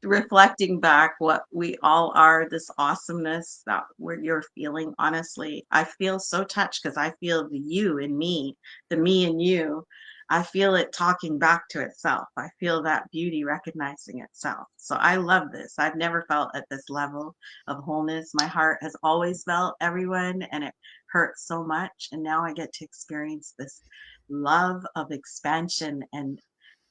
reflecting back what we all are, this awesomeness that you're feeling. Honestly, I feel so touched because I feel the you in me, the me in you. I feel it talking back to itself. I feel that beauty recognizing itself. So I love this. I've never felt at this level of wholeness. My heart has always felt everyone, and it hurts so much, and now I get to experience this love of expansion and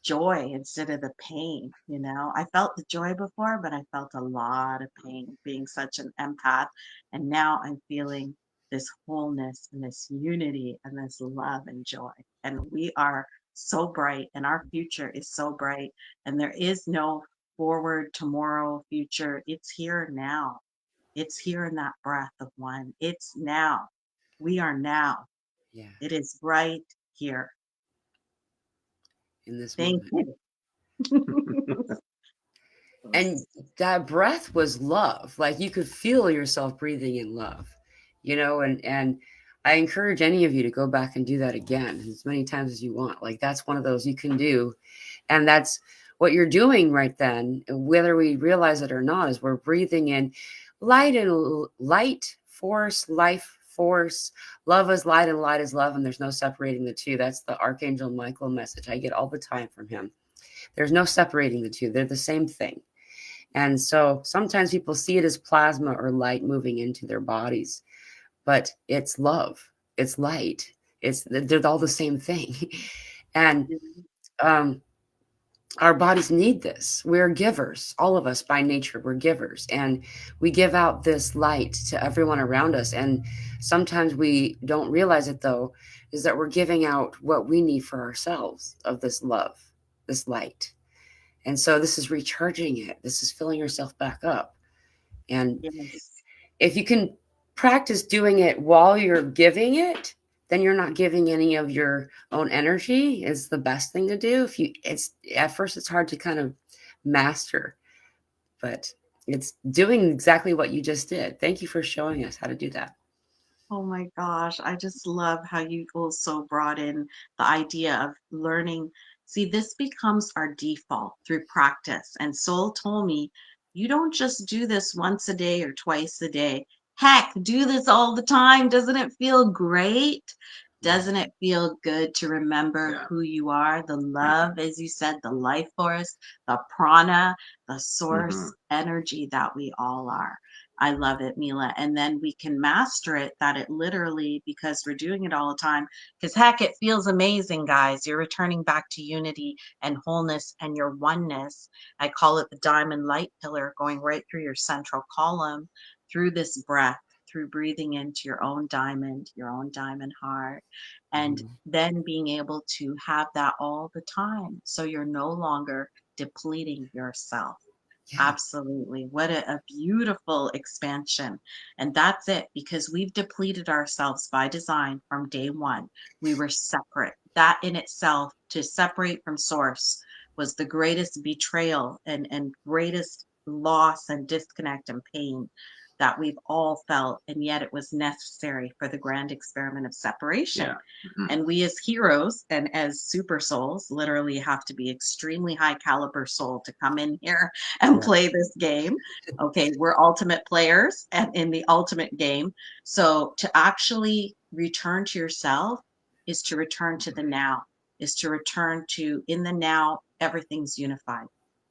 joy instead of the pain. I felt the joy before, but I felt a lot of pain being such an empath. And now I'm feeling this wholeness and this unity and this love and joy. And we are so bright, and our future is so bright. And there is no forward, tomorrow, future. It's here now. It's here in that breath of one. It's now. We are now. Yeah, It is right here. in this Thank moment. you. And that breath was love. Like you could feel yourself breathing in love, and I encourage any of you to go back and do that again as many times as you want. Like that's one of those you can do. And that's what you're doing right then, whether we realize it or not, is we're breathing in light force, life force. Love is light and light is love, and there's no separating the two. That's the Archangel Michael message I get all the time from him. There's no separating the two. They're the same thing. And so sometimes people see it as plasma or light moving into their bodies, but it's love, it's light, they're all the same thing. And um, our bodies need this. We're givers, all of us by nature, we're givers, and we give out this light to everyone around us. And sometimes we don't realize it, though, is that we're giving out what we need for ourselves of this love, this light. And so this is recharging it. This is filling yourself back up. And Yes. if you can practice doing it while you're giving it, then you're not giving any of your own energy is the best thing to do. If you it's at first it's hard to kind of master, but it's doing exactly what you just did. Thank you for showing us how to do that. Oh my gosh, I just love how you also brought in the idea of learning. See, this becomes our default through practice. And Soul told me, you don't just do this once a day or twice a day. Heck, do this all the time. Doesn't it feel great? Yeah. Doesn't it feel good to remember Yeah. who you are? The love, as you said, the life force, the prana, the Hmm. source energy that we all are. I love it, Mila. And then we can master it that it literally, because we're doing it all the time, because heck, it feels amazing, guys. You're returning back to unity and wholeness and your oneness. I call it the diamond light pillar going right through your central column, through this breath, through breathing into your own diamond heart, and Mhm. then being able to have that all the time. So you're no longer depleting yourself. Yeah. Absolutely. What a beautiful expansion. And that's it, because we've depleted ourselves by design from day one. We were separate. That in itself, to separate from source, was the greatest betrayal and greatest loss and disconnect and pain that we've all felt. And yet it was necessary for the grand experiment of separation. Yeah. Mhm. And we as heroes and as super souls literally have to be extremely high caliber soul to come in here and Yeah. play this game. Okay, we're ultimate players and in the ultimate game. So to actually return to yourself is to return to the now. is to return to, in the now, everything's unified.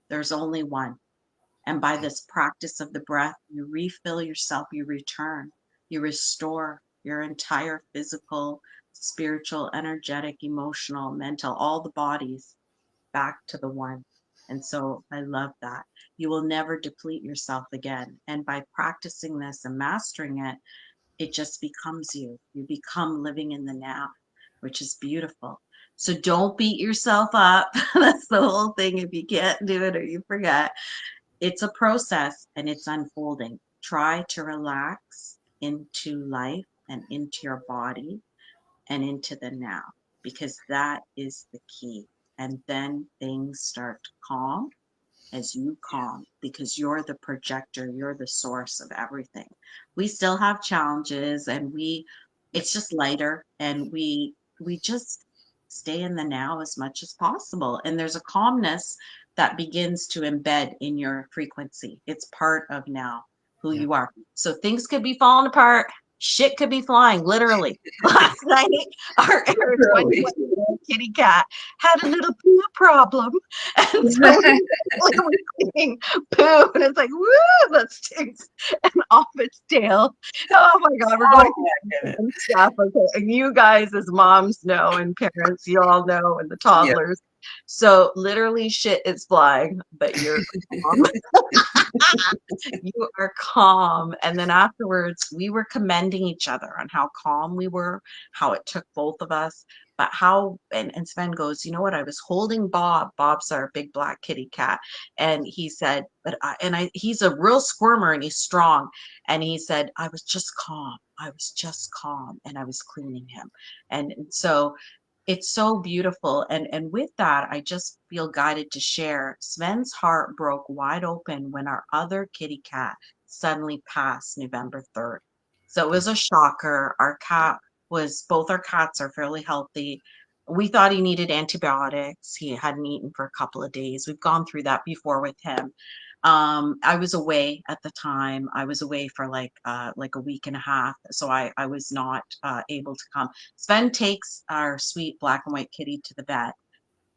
There's only one. And by this practice of the breath, you refill yourself, you return, you restore your entire physical, spiritual, energetic, emotional, mental, all the bodies back to the one. And so I love that. You will never deplete yourself again. And by practicing this and mastering it, it just becomes you. You become living in the now, which is beautiful. So don't beat yourself up. That's the whole thing. If you can't do it or you forget, it's a process and it's unfolding. Try to relax into life and into your body and into the now, because that is the key. And then things start to calm as you calm, because you're the projector, you're the source of everything. We still have challenges, and it's just lighter, and we just stay in the now as much as possible. And there's a calmness that begins to embed in your frequency. It's part of now who Yeah. you are. So things could be falling apart, shit could be flying, literally. Last night, our 21-year-old kitty cat had a little poo problem. And so we were cleaning poo, and it's like, woo, that stinks, and off its tail. Oh my God, we're going through some stuff. Okay, and you guys, as moms, know, and parents, you all know, and the toddlers. So literally, shit is flying, but you're calm. You are calm. And then afterwards, we were commending each other on how calm we were, how it took both of us, but how, and Sven goes, you know what? I was holding Bob. Bob's our big black kitty cat. And he said, he's a real squirmer and he's strong. And he said, I was just calm. I was just calm, and I was cleaning him. And so it's so beautiful. And with that, I just feel guided to share. Sven's heart broke wide open when our other kitty cat suddenly passed November 3rd. So it was a shocker. Both our cats are fairly healthy. We thought he needed antibiotics. He hadn't eaten for a couple of days. We've gone through that before with him. I was away at the time. I was away for like a week and a half, so I was not able to come. Sven takes our sweet black and white kitty to the vet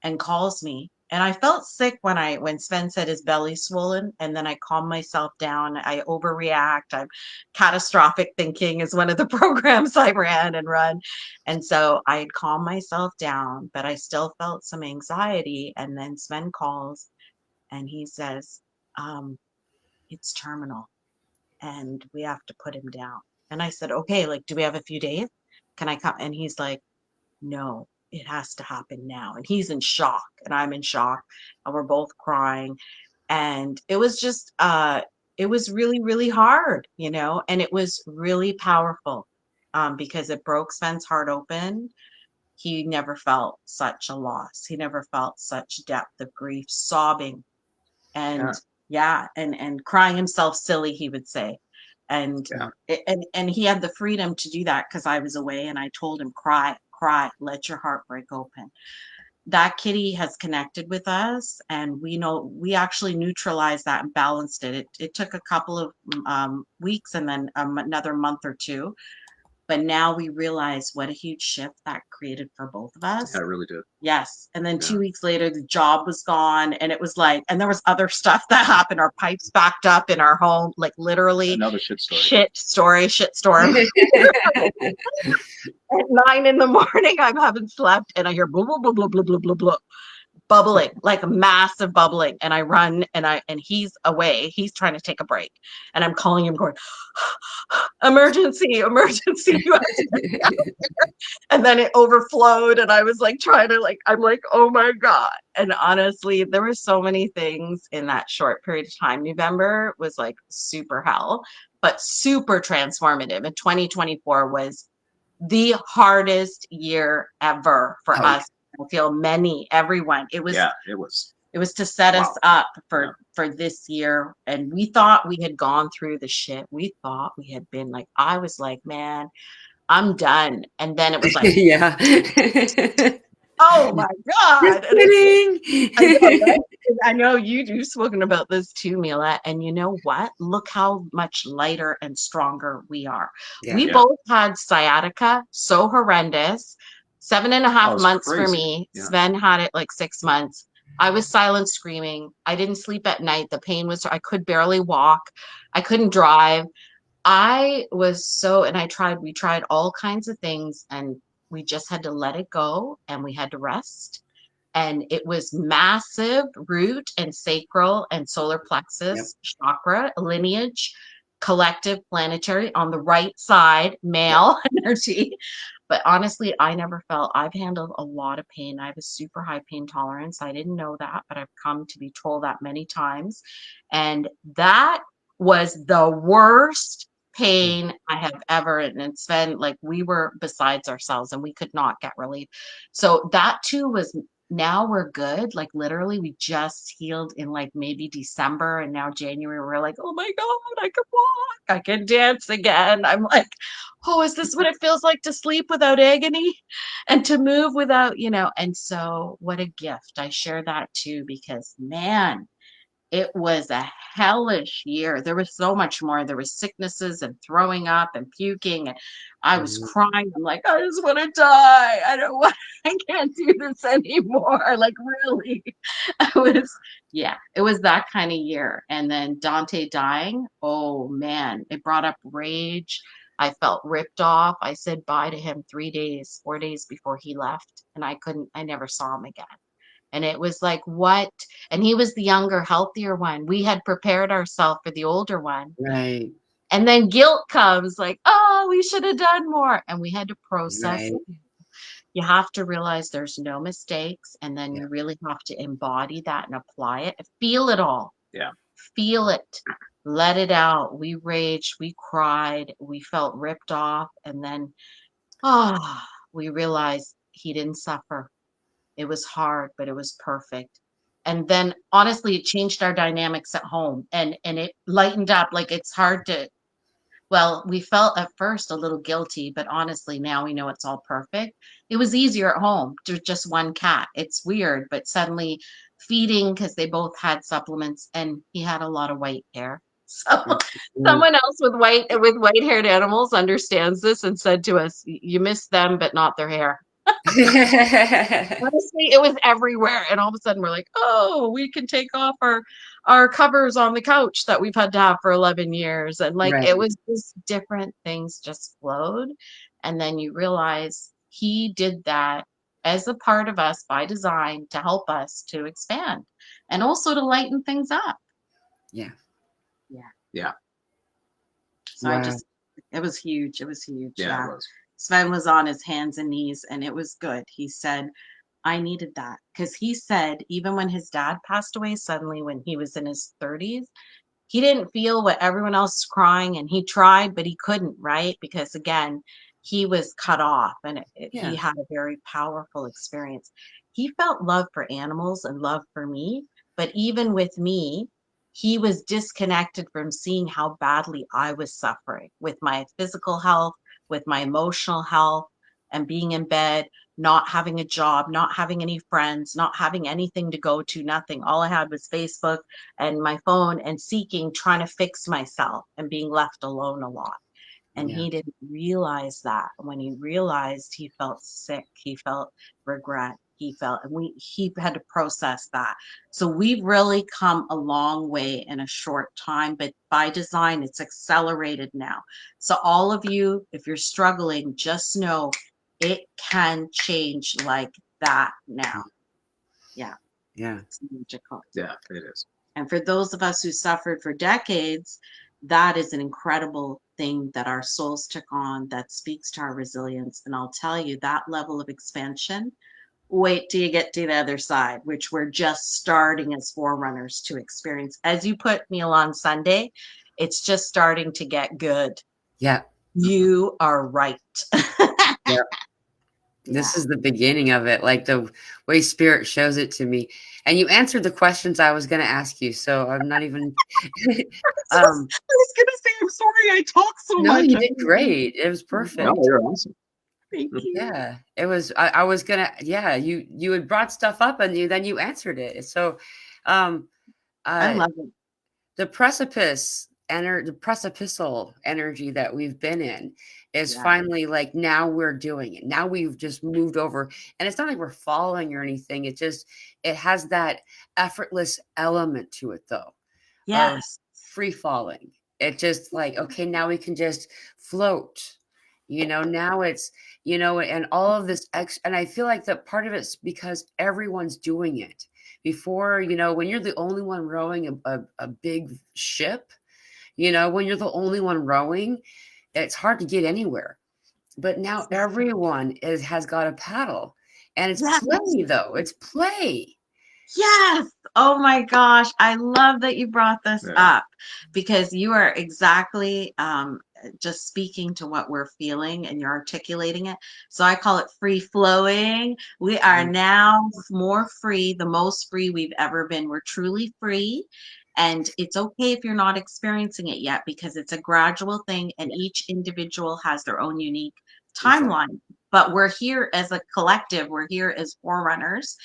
and calls me. And I felt sick when Sven said his belly's swollen, and then I calm myself down. I overreact. I'm catastrophic thinking is one of the programs I ran and run. And so I had calmed myself down, but I still felt some anxiety. And then Sven calls and he says, um, it's terminal and we have to put him down. And I said, okay, like, do we have a few days? Can I come? And he's like, no, it has to happen now. And he's in shock and I'm in shock and we're both crying. And it was just, it was really, really hard, and it was really powerful because it broke Sven's heart open. He never felt such a loss. He never felt such depth of grief, sobbing and and crying himself silly, he would say. And and he had the freedom to do that because I was away, and I told him, cry, let your heart break open. That kitty has connected with us, and we actually neutralized that and balanced it. It took a couple of weeks and then another month or two, but now we realize what a huge shift that created for both of us. Yeah, it really did. Yes. And then 2 weeks later, the job was gone. And it was like, and there was other stuff that happened. Our pipes backed up in our home, like literally. Another shit story. Shit storm. At 9 in the morning, I haven't slept, and I hear blah, blah, blah, blah, blah, blah, blah, blah, bubbling, like a massive bubbling. And I run and he's away. He's trying to take a break. And I'm calling him going, emergency, you have to get out there. And then it overflowed, and I was like I'm like, oh my God. And honestly, there were so many things in that short period of time. November was like super hell, but super transformative. And 2024 was the hardest year ever for us. I feel everyone. It was to set us up for this year. And we thought we had gone through the shit. We thought we had been like, I was like, man, I'm done. And then it was like, oh my God. I know you've spoken about this too, Mela. And you know what? Look how much lighter and stronger we are. We both had sciatica, so horrendous, 7.5 it's months for crazy. me. Yeah. Sven had it like 6 months. I was silent screaming. I didn't sleep at night. The pain was, I could barely walk. I couldn't drive. I was so, and we tried all kinds of things, and we just had to let it go and we had to rest. And it was massive root and sacral and solar Yep. plexus chakra lineage, collective planetary on the right side, male energy. But honestly, I never felt, I've handled a lot of pain. I have a super high pain tolerance. I didn't know that, but I've come to be told that many times. And that was the worst pain I have ever. And Sven, like, we were besides ourselves and we could not get relief. So that too was, now we're good. Like literally we just healed in like maybe December, and now January we're like, oh my God, I can walk, I can dance again. I'm like, oh, is this what it feels like to sleep without agony and to move without, and so what a gift. I share that too, because man, it was a hellish year. There was so much more. There was sicknesses and throwing up and puking, and I was Mhm. crying. I'm like, I just want to die. I don't want, I can't do this anymore. Like really, it was that kind of year. And then Dante dying, oh man, it brought up rage. I felt ripped off. I said bye to him 3 days, 4 days before he left, and I never saw him again. And it was like, what? And he was the younger, healthier one. We had prepared ourselves for the older one. Right. And then guilt comes like, oh, we should have done more. And we had to process Right. it. You have to realize there's no mistakes. And then Yeah. you really have to embody that and apply it. Feel it all. Yeah. Feel it. Let it out. We raged. We cried. We felt ripped off. And then, we realized he didn't suffer. It was hard, but it was perfect. And then honestly, it changed our dynamics at home, and it lightened up. Like it's hard to, well, we felt at first a little guilty, but honestly, now we know it's all perfect. It was easier at home to just one cat. It's weird, but suddenly feeding, because they both had supplements, and he had a lot of white hair. So Mhm. someone else with white haired animals understands this and said to us, you miss them, but not their hair. Honestly, it was everywhere. And all of a sudden we're like, oh, we can take off our covers on the couch that we've had to have for 11 years. And like Right. it was just different things just flowed. And then you realize he did that as a part of us by design to help us to expand and also to lighten things up. Yeah. Yeah. Yeah. So Wow. it was huge. It was huge. Yeah, Yeah. it was. Sven was on his hands and knees, and it was good. He said, I needed that, because he said even when his dad passed away suddenly when he was in his 30s, he didn't feel what everyone else was crying, and he tried, but he couldn't, right? Because again, he was cut off, and he Yeah. had a very powerful experience. He felt love for animals and love for me, but even with me, he was disconnected from seeing how badly I was suffering with my physical health, with my emotional health, and being in bed, not having a job, not having any friends, not having anything to go to, nothing. All I had was Facebook and my phone, and seeking, trying to fix myself and being left alone a lot. And Yeah. he didn't realize that. When he realized, he felt sick, he felt regret, and he had to process that. So we've really come a long way in a short time, but by design, it's accelerated now. So all of you, if you're struggling, just know it can change like that now. Yeah, Yeah. it's magical. Yeah, it is. And for those of us who suffered for decades, that is an incredible thing that our souls took on that speaks to our resilience. And I'll tell you, that level of expansion, wait till you get to the other side, which we're just starting as forerunners to experience. As you put, Neil, on Sunday, it's just starting to get good. Yeah. You are right. Yeah. Yeah. This is the beginning of it, like the way spirit shows it to me. And you answered the questions I was going to ask you. So I'm not even, I um, was gonna say, I'm sorry I talk so no, much. you did great. It was No, perfect. you're awesome. Thank you. Yeah, it was, I was gonna, yeah, you had brought stuff up and then you answered it. So, um, I uh, love it. the precipice, the precipitial energy that we've been in is Yeah. finally like now we're doing it. Now we've just moved over, and it's not like we're following or anything. It has that effortless element to it though, of Yes. free falling. It just like, okay, now we can just float. Now it's, and all of this and I feel like that part of it's because everyone's doing it. Before, when you're the only one rowing a big ship, when you're the only one rowing, it's hard to get anywhere. But now everyone has got a paddle. And it's Yes. play though. It's play. Yes. Oh my gosh. I love that you brought this Yeah. up because you are exactly just speaking to what we're feeling and you're articulating it. So I call it free flowing. We are Mhm. now more free, the most free we've ever been. We're truly free. And it's okay if you're not experiencing it yet because it's a gradual thing and Yeah, each individual has their own unique exactly. timeline. But we're here as a collective, we're here as forerunners,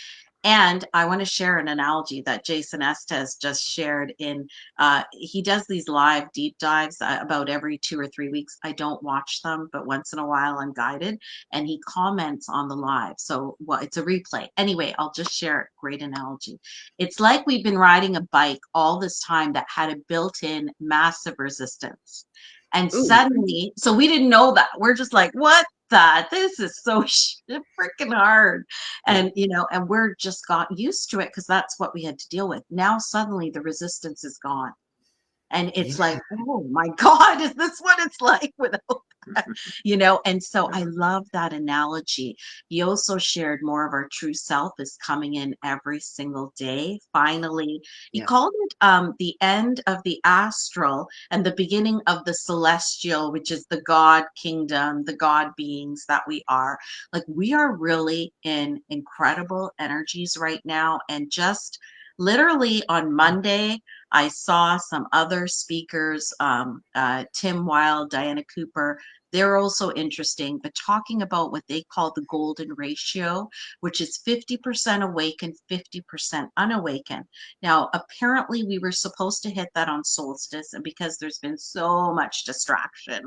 and I want to share an analogy that Jason Estes just shared he does these live deep dives about every 2 or 3 weeks. I don't watch them, but once in a while I'm guided and he comments on the live. So, well, it's a replay. Anyway, I'll just share a great analogy. It's like we've been riding a bike all this time that had a built-in massive resistance. And Ooh, suddenly, so we didn't know that. We're just like, what the? This is so freaking hard, yeah. and we're just got used to it because that's what we had to deal with. Now suddenly the resistance is gone and Yeah. it's like, oh my God, is this what it's like without that? And so I love that analogy. He also shared more of our true self is coming in every single day. Finally, he Yeah. called it the end of the astral and the beginning of the celestial, which is the God kingdom, the God beings that we are. Like we are really in incredible energies right now. And just literally on Monday, I saw some other speakers, Tim Wilde, Diana Cooper. They're also interesting, but talking about what they call the golden ratio, which is 50% awakened, 50% unawakened. Now, apparently, we were supposed to hit that on solstice, and because there's been so much distraction,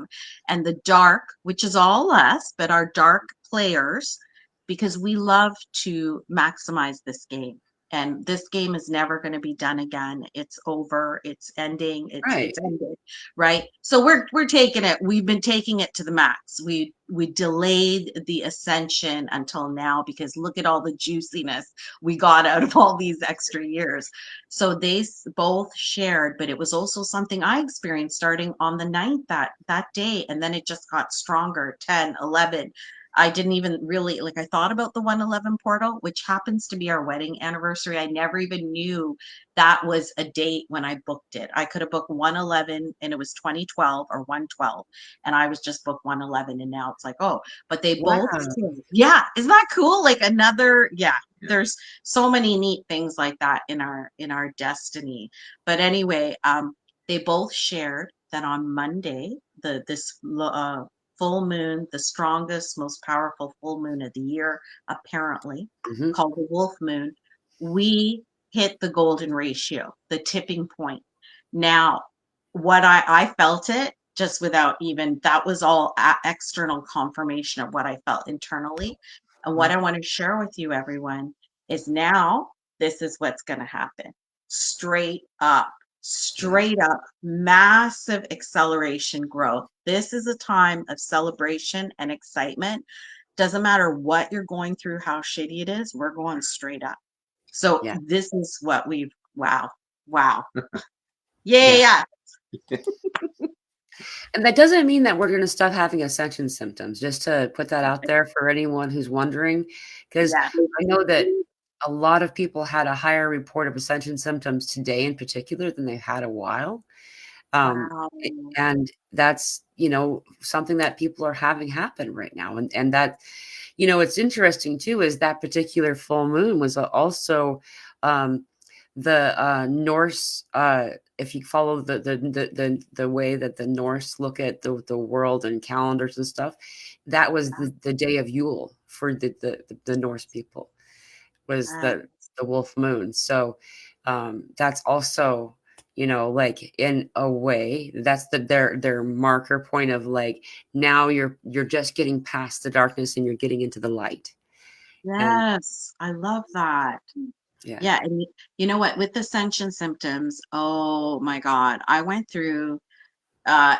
and the dark, which is all us, but our dark players, because we love to maximize this game, and this game is never going to be done again. It's over, it's ending, Right. it's ended, right? So we're taking it, we've been taking it to the max. We delayed the ascension until now because look at all the juiciness we got out of all these extra years. So they both shared, but it was also something I experienced starting on the 9th, that day, and then it just got stronger. 10, 11. I didn't even really like, I thought about the 111 portal, which happens to be our wedding anniversary. I never even knew that was a date when I booked it. I could have booked 111 and it was 2012 or 112. And I was just booked 111. And now it's like, oh, but they both, Wow. yeah, isn't that cool? Like another, yeah, Yeah. there's so many neat things like that in our destiny. But anyway, they both shared that on Monday, this full moon, the strongest, most powerful full moon of the year, apparently, Hmm. called the wolf moon, we hit the golden ratio, the tipping point. Now, what I felt it just without even, that was all external confirmation of what I felt internally. And what I want to share with you, everyone, is now this is what's going to happen. Straight up, Yeah. straight up, massive acceleration growth. This is a time of celebration and excitement. Doesn't matter what you're going through, how shitty it is, we're going straight up. So Yeah. this is what we've, wow, wow. Yeah, Yeah. yeah, And that doesn't mean that we're going to stop having ascension symptoms, just to put that out there for anyone who's wondering, because yeah. I know that a lot of people had a higher report of ascension symptoms today in particular than they've had a while. Um, Wow. and that's, something that people are having happen right now. And that, what's interesting too is that particular full moon was also um, the Norse. If you follow the way that the Norse look at the world and calendars and stuff, that was the day of Yule for the Norse people, was Yeah. the wolf moon. So that's also, like in a way that's their marker point of like, now you're just getting past the darkness and you're getting into the light. And Yes, I love that. yeah. Yeah, and you know what? With ascension symptoms, oh my God, I went through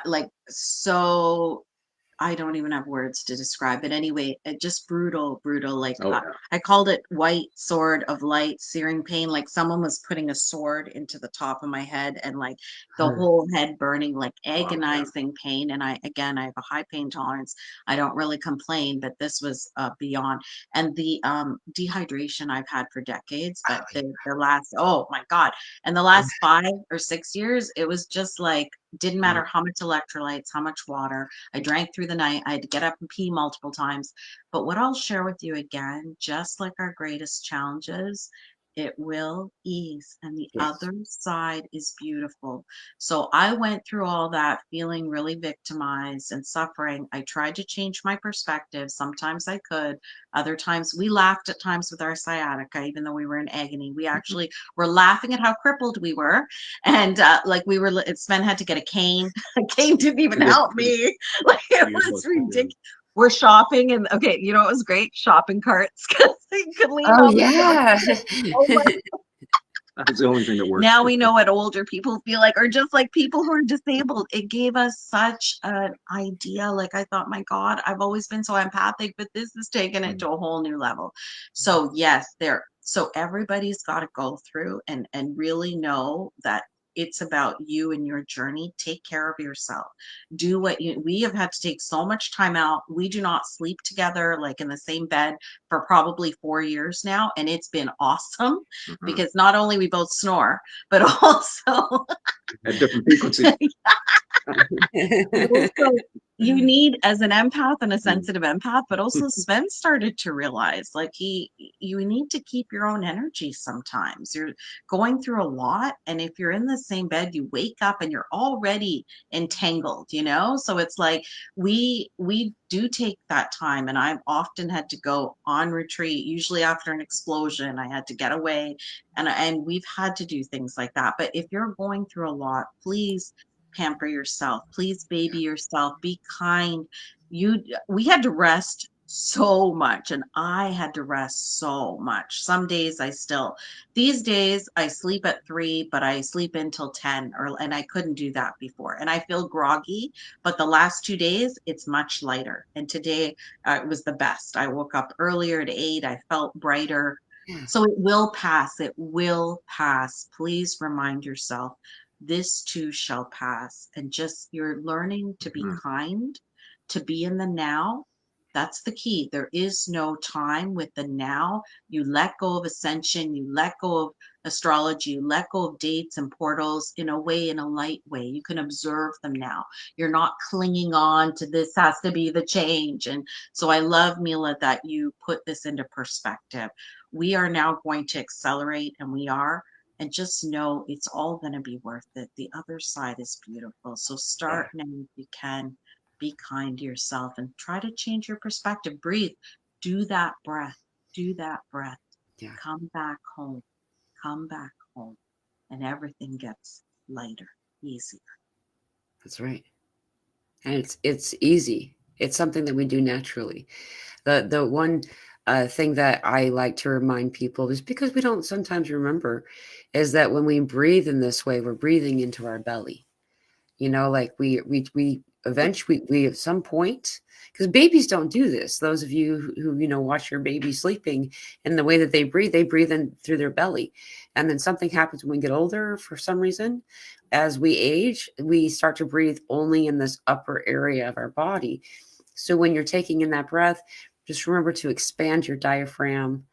like so I don't even have words to describe it. Anyway, it just brutal, brutal. Like Oh yeah. I called it white sword of light, searing pain. Like someone was putting a sword into the top of my head, and like the whole head burning, like Wow. Yeah. agonizing pain. And I have a high pain tolerance. I don't really complain, but this was beyond. And the dehydration I've had for decades, but the last, oh my God, and the last 5 or 6 years, it was just like didn't matter how much electrolytes, how much water. I drank through the night. I had to get up and pee multiple times. But what I'll share with you again, just like our greatest challenges, it will ease. And the Yes. other side is beautiful. So I went through all that feeling really victimized and suffering. I tried to change my perspective. Sometimes I could. Other times we laughed at times with our sciatica, even though we were in agony. We actually were laughing at how crippled we were. And like we were, Sven had to get a cane. A cane didn't even help me. Like it was ridiculous. We're shopping and okay, you know it was great? Shopping carts because you could lean Oh on the side. yeah. Oh my. That's the only thing that works. Now we know what older people feel like, or just like people who are disabled. It gave us such an idea. Like I thought, my God, I've always been so empathic, but this has taken it to a whole new level. So yes, there. So everybody's got to go through and really know that it's about you and your journey. Take care of yourself. Do what you. We have had to take so much time out. We do not sleep together, like in the same bed, for probably 4 years now, and it's been awesome Mhm. because not only we both snore, but also At different frequencies. but also you need as an empath and a Mm. sensitive empath, but also Sven started to realize like you need to keep your own energy sometimes. You're going through a lot, and if you're in the same bed, you wake up and you're already entangled, you know? So it's like we do take that time, and I've often had to go on retreat, usually after an explosion. I had to get away, and we've had to do things like that. But if you're going through a lot, please pamper yourself. Please baby yourself. Be kind. We had to rest so much, and I had to rest so much. Some days these days I sleep at 3, but I sleep until 10, and I couldn't do that before. And I feel groggy, but the last 2 days it's much lighter. And today it was the best. I woke up earlier at 8. I felt brighter. Yeah. So it will pass. It will pass. Please remind yourself this too shall pass. And just you're learning to be Mhm. kind, to be in the now. That's the key. There is no time with the now. You let go of ascension, you let go of astrology, you let go of dates and portals in a way, in a light way. You can observe them now. You're not clinging on to this has to be the change. And so I love, Mila, that you put this into perspective. We are now going to accelerate, and we are, and just know it's all going to be worth it. The other side is beautiful. So Yeah. start now if you can. Be kind to yourself and try to change your perspective. Breathe. Do that breath. Do that breath. Yeah. Come back home. Come back home. And everything gets lighter, easier. That's right. And it's easy. It's something that we do naturally. The one thing that I like to remind people is because we don't sometimes remember is that when we breathe in this way, we're breathing into our belly. Like we eventually we at some point, because babies don't do this. Those of you who watch your baby sleeping, and the way that they breathe in through their belly, and then something happens when we get older for some reason. As we age, we start to breathe only in this upper area of our body. So when you're taking in that breath, just remember to expand your diaphragm,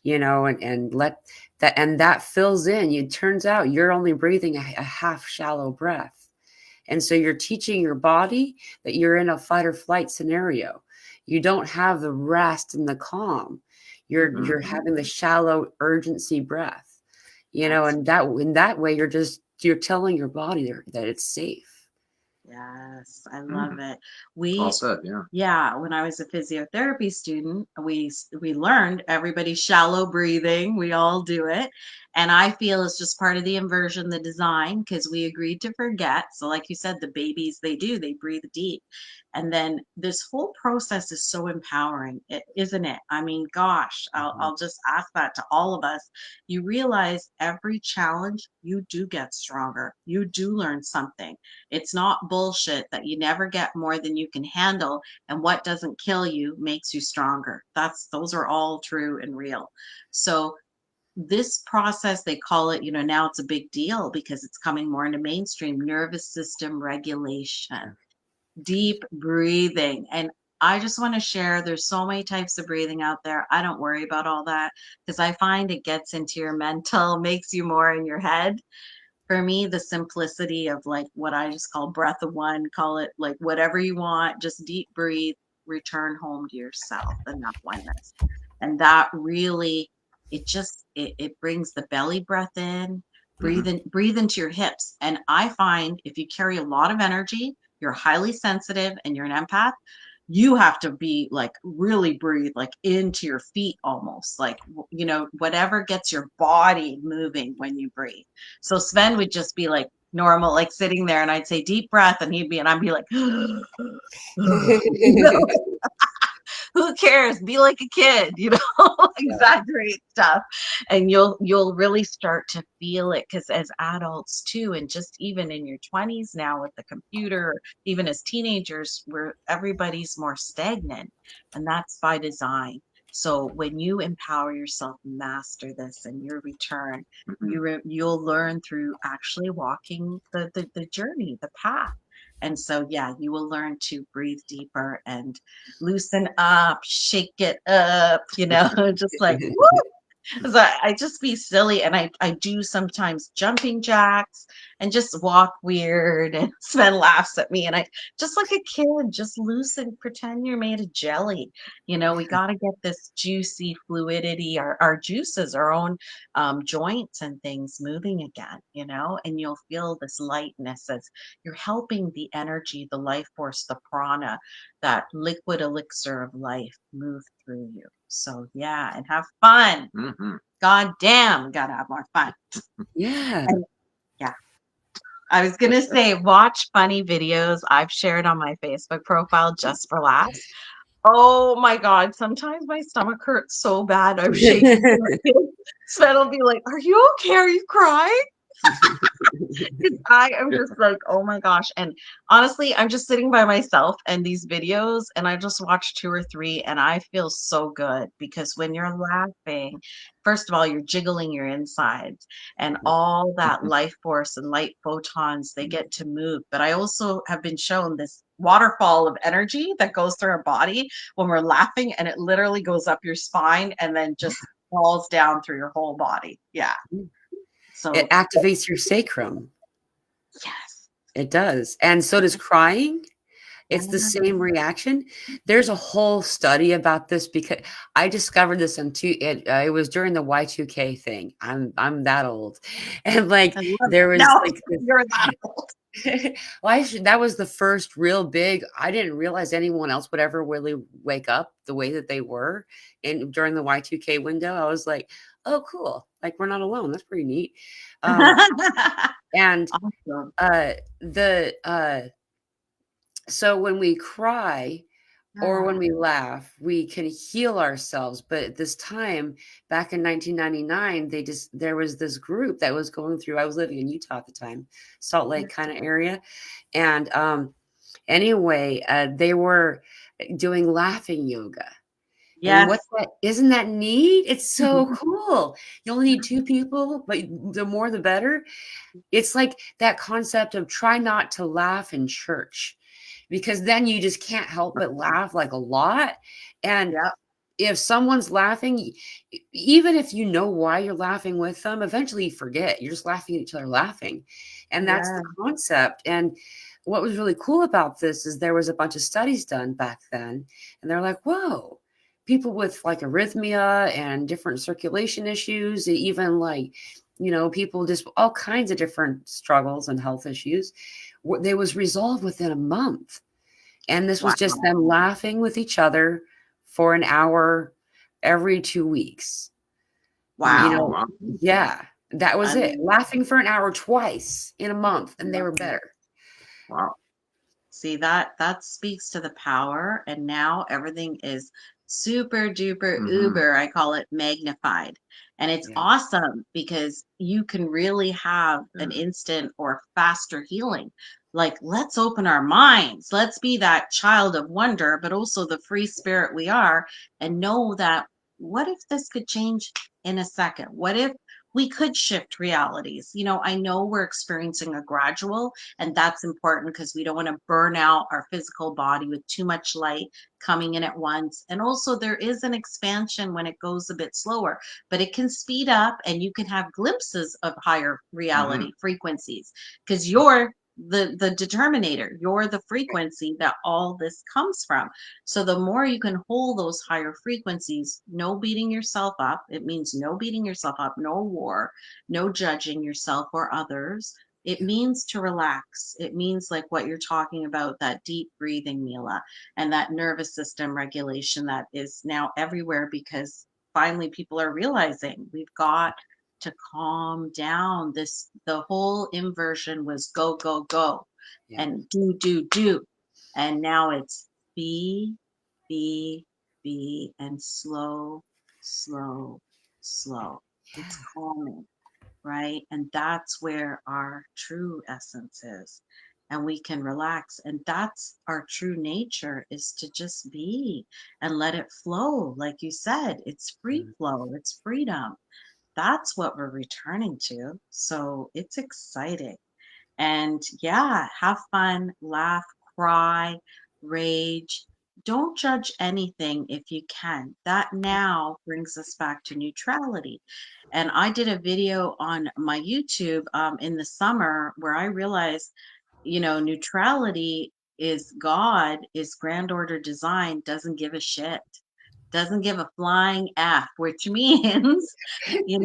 and let that, and that fills in. It turns out you're only breathing a half shallow breath. And so you're teaching your body that you're in a fight or flight scenario. You don't have the rest and the calm. You're Mhm. having the shallow urgency breath. Yes. And that in that way you're telling your body that it's safe. Yes, I love Mhm. it. Well We, said. Yeah. yeah, when I was a physiotherapy student, we learned everybody shallow breathing. We all do it. And I feel it's just part of the inversion, the design, because we agreed to forget. So, like you said, the babies, they breathe deep. And then this whole process is so empowering, isn't it? I mean, gosh, I'll just ask that to all of us. You realize every challenge, you do get stronger. You do learn something. It's not bullshit that you never get more than you can handle. And what doesn't kill you makes you stronger. Those are all true and real. So, this process, they call it, now it's a big deal because it's coming more into mainstream nervous system regulation, deep breathing. And I just want to share, there's so many types of breathing out there. I don't worry about all that because I find it gets into your mental, makes you more in your head. For me, the simplicity of like what I just call breath of one, call it like whatever you want, just deep breathe, return home to yourself and that oneness. And that really, it brings the belly breath in, breathe into your hips. And I find if you carry a lot of energy, you're highly sensitive and you're an empath, you have to be like really breathe like into your feet almost like whatever gets your body moving when you breathe. So Sven would just be like normal, like sitting there, and I'd say deep breath, and I'd be like, who cares? Be like a kid, exaggerate stuff. And you'll really start to feel it because as adults too, and just even in your 20s now with the computer, even as teenagers, where everybody's more stagnant, and that's by design. So when you empower yourself, master this, and your return, you'll learn through actually walking the journey, the path. And so, yeah, you will learn to breathe deeper and loosen up, shake it up, just like, woo! So I just be silly, and I do sometimes jumping jacks and just walk weird, and Sven laughs at me, and I just like a kid, just loosen, pretend you're made of jelly. We got to get this juicy fluidity, our juices, our own joints and things moving again, and you'll feel this lightness as you're helping the energy, the life force, the prana, that liquid elixir of life move through you. So yeah, and have fun. God damn, gotta have more fun. Yeah. And yeah, I was gonna say, watch funny videos I've shared on my Facebook profile just for laughs. Oh my God, sometimes my stomach hurts so bad. I'm shaking. Sven will be like, "Are you okay? Are you crying?" I am just like, oh my gosh. And honestly, I'm just sitting by myself and these videos, and I just watched 2 or 3, and I feel so good because when you're laughing, first of all, you're jiggling your insides, and all that life force and light photons, they get to move. But I also have been shown this waterfall of energy that goes through our body when we're laughing, and it literally goes up your spine and then just falls down through your whole body. Yeah. It So, activates your sacrum. yes. It does. And so does crying. It's the Yeah. same reaction. There's a whole study about this because I discovered this it was during the Y2K thing. I'm that old. And like I love there it. was No, like you're that old. that was the first real big. I didn't realize anyone else would ever really wake up the way that they were during the Y2K window. I was like, oh cool. Like we're not alone. That's pretty neat. And Awesome. the so when we cry or when Yeah. we laugh, we can heal ourselves. But at this time, back in 1999, there was this group that was going through. I was living in Utah at the time, Salt Lake kind of area, and anyway, they were doing laughing yoga. And Yes. isn't that neat? It's so cool. You only need 2 people, but the more the better. It's like that concept of try not to laugh in church because then you just can't help but laugh like a lot. And Yep. if someone's laughing, even if you know why you're laughing with them, eventually you forget. You're just laughing at each other laughing. And that's Yeah. the concept. And what was really cool about this is there was a bunch of studies done back then, and they're like, whoa, people with like arrhythmia and different circulation issues, even like, people just all kinds of different struggles and health issues, they was resolved within a month. And this was just Wow. them laughing with each other for an hour every 2 weeks. Wow. Wow. Yeah. That was it. And Laughing for an hour twice in a month, and they were better. Wow. see, that speaks to the power, and now everything is super duper Hmm. uber, I call it magnified. And it's Yeah. awesome because you can really have an Yeah. instant or faster healing. Like, let's open our minds. Let's be that child of wonder, but also the free spirit we are, and know that what if this could change in a second? What if we could shift realities? I know we're experiencing a gradual, and that's important because we don't want to burn out our physical body with too much light coming in at once. And also, there is an expansion when it goes a bit slower, but it can speed up and you can have glimpses of higher Hmm. reality frequencies because you're the determinator, you're the frequency that all this comes from. So the more you can hold those higher frequencies, no beating yourself up. It means no beating yourself up, no war, no judging yourself or others. It means to relax. It means like what you're talking about, that deep breathing, Mila, and that nervous system regulation that is now everywhere because finally people are realizing we've got to calm down. The whole inversion was go, go, go Yeah. and do, do, do. And now it's be, be, be, and slow, slow, slow. It's Yeah. calming, right? And that's where our true essence is. And we can relax. And that's our true nature, is to just be and let it flow. Like you said, it's free Mm. flow, it's freedom. That's what we're returning to. So it's exciting. And yeah, have fun, laugh, cry, rage. Don't judge anything if you can. That now brings us back to neutrality. And I did a video on my YouTube in the summer where I realized, neutrality is God, is grand order design, doesn't give a shit, doesn't give a flying F, which means, you're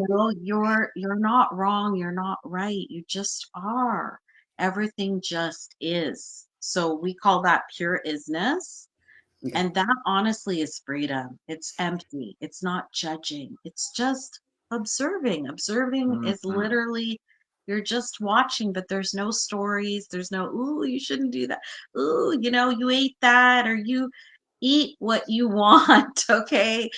not wrong, you're not right, you just are. Everything just is. So we call that pure isness. Yeah. And that honestly is freedom. It's empty. It's not judging. It's just observing. Observing is Hmm. literally, you're just watching, but there's no stories. There's no, ooh, you shouldn't do that. Ooh, you ate that, or you eat what you want. Okay.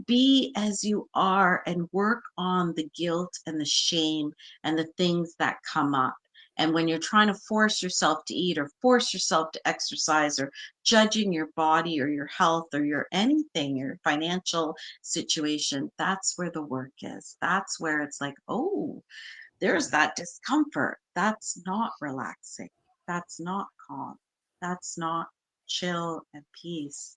Be as you are and work on the guilt and the shame and the things that come up. And when you're trying to force yourself to eat or force yourself to exercise or judging your body or your health or your anything, your financial situation, that's where the work is. That's where it's like, oh, there's that discomfort. That's not relaxing. That's not calm. That's not chill and peace.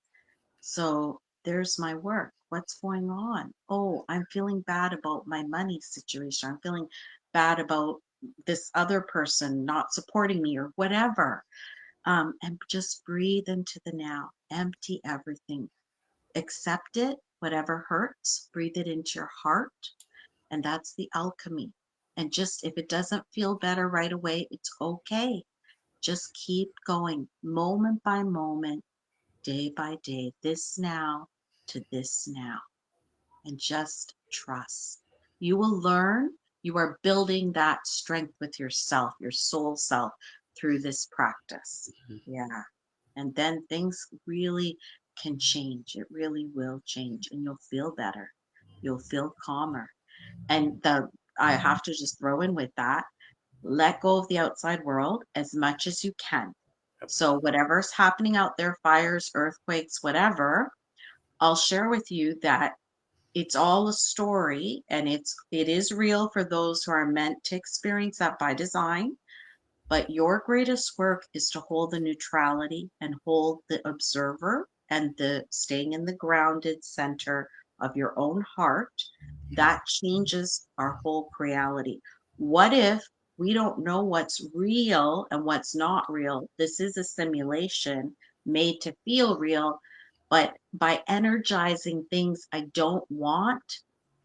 So there's my work. What's going on? Oh, I'm feeling bad about my money situation. I'm feeling bad about this other person not supporting me or whatever. And just breathe into the now. Empty everything. Accept it, whatever hurts. Breathe it into your heart. And that's the alchemy. And just if it doesn't feel better right away, it's okay. Just keep going moment by moment, day by day, this now to this now, and just trust. You will learn. You are building that strength with yourself, your soul self, through this practice. Yeah. And then things really can change. It really will change, and you'll feel better. You'll feel calmer. And I have to just throw in with that, let go of the outside world as much as you can. So whatever's happening out there, fires, earthquakes, whatever, I'll share with you that it's all a story, and it is real for those who are meant to experience that by design. But your greatest work is to hold the neutrality and hold the observer and the staying in the grounded center of your own heart. Yeah. That changes our whole reality. What if we don't know what's real and what's not real? This is a simulation made to feel real, but by energizing things I don't want,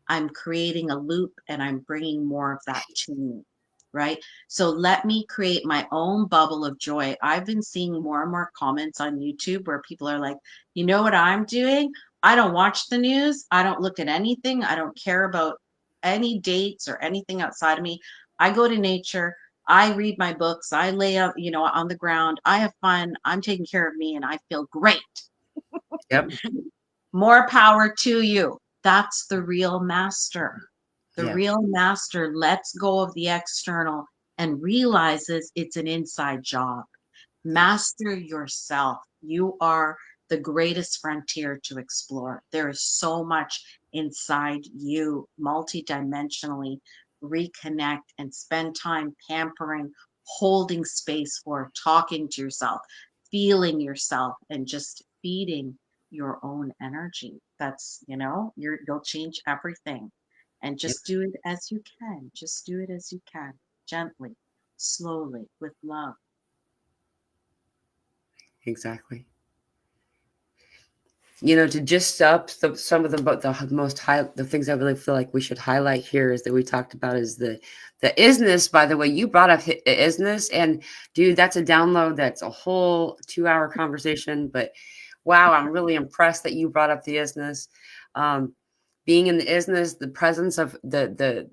I'm creating a loop and I'm bringing more of that to me, right? So let me create my own bubble of joy. I've been seeing more and more comments on YouTube where people are like, you know what I'm doing? I don't watch the news. I don't look at anything. I don't care about any dates or anything outside of me. I go to nature. I read my books. I lay out, on the ground. I have fun. I'm taking care of me and I feel great. Yep. More power to you. That's the real master. The Yeah. real master lets go of the external and realizes it's an inside job. Master yourself. You are the greatest frontier to explore. There is so much inside you, multidimensionally. Reconnect and spend time pampering, holding space for, talking to yourself, feeling yourself, and just feeding your own energy. That's, you'll change everything. And Yep. just do it as you can. Just do it as you can, gently, slowly, with love. Exactly. To just up some of the most high, the things I really feel like we should highlight here is that we talked about is the isness. By the way, you brought up isness, and dude, that's a download. That's a whole 2-hour conversation. But wow, I'm really impressed that you brought up the isness. Being in the isness, the presence of the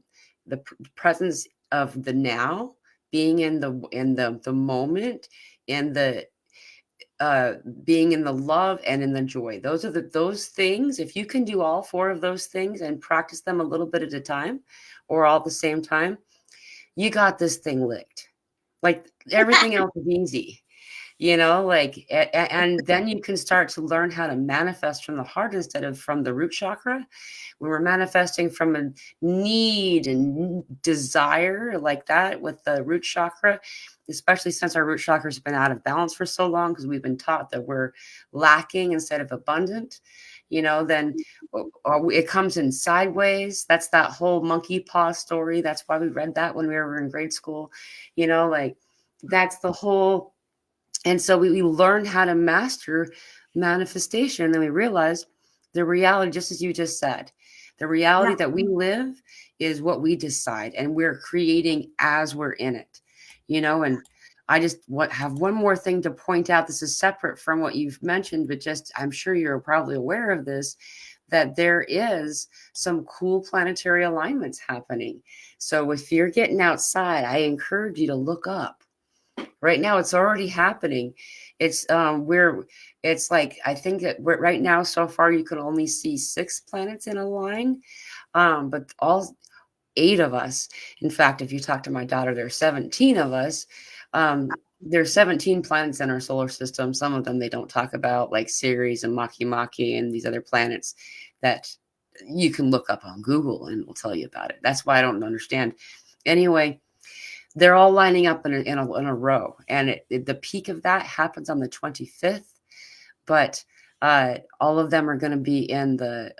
presence of the now, being in the moment, in the uh being in the love and in the joy. Those things, if you can do all four of those things and practice them a little bit at a time or all at the same time, you got this thing licked. Like everything else is easy, like and then you can start to learn how to manifest from the heart instead of from the root chakra. We were manifesting from a need and desire like that with the root chakra, especially since our root chakra has been out of balance for so long because we've been taught that we're lacking instead of abundant. Then it comes in sideways. That's that whole monkey paw story. That's why we read that when we were in grade school. Like that's the whole. And so we learned how to master manifestation. And then we realized the reality, just as you just said, the reality Yeah. that we live is what we decide, and we're creating as we're in it, and I just have one more thing to point out. This is separate from what you've mentioned, but just I'm sure you're probably aware of this, that there is some cool planetary alignments happening. So if you're getting outside, I encourage you to look up. Right now, it's already happening. It's like I think that right now so far you can only see 6 planets in a line, but all 8 of us. In fact, if you talk to my daughter, there are 17 of us. There's 17 planets in our solar system. Some of them they don't talk about, like Ceres and Makemake and these other planets that you can look up on Google and it'll tell you about it. That's why I don't understand. Anyway, they're all lining up in a row, and the peak of that happens on the 25th. But all of them are going to be in the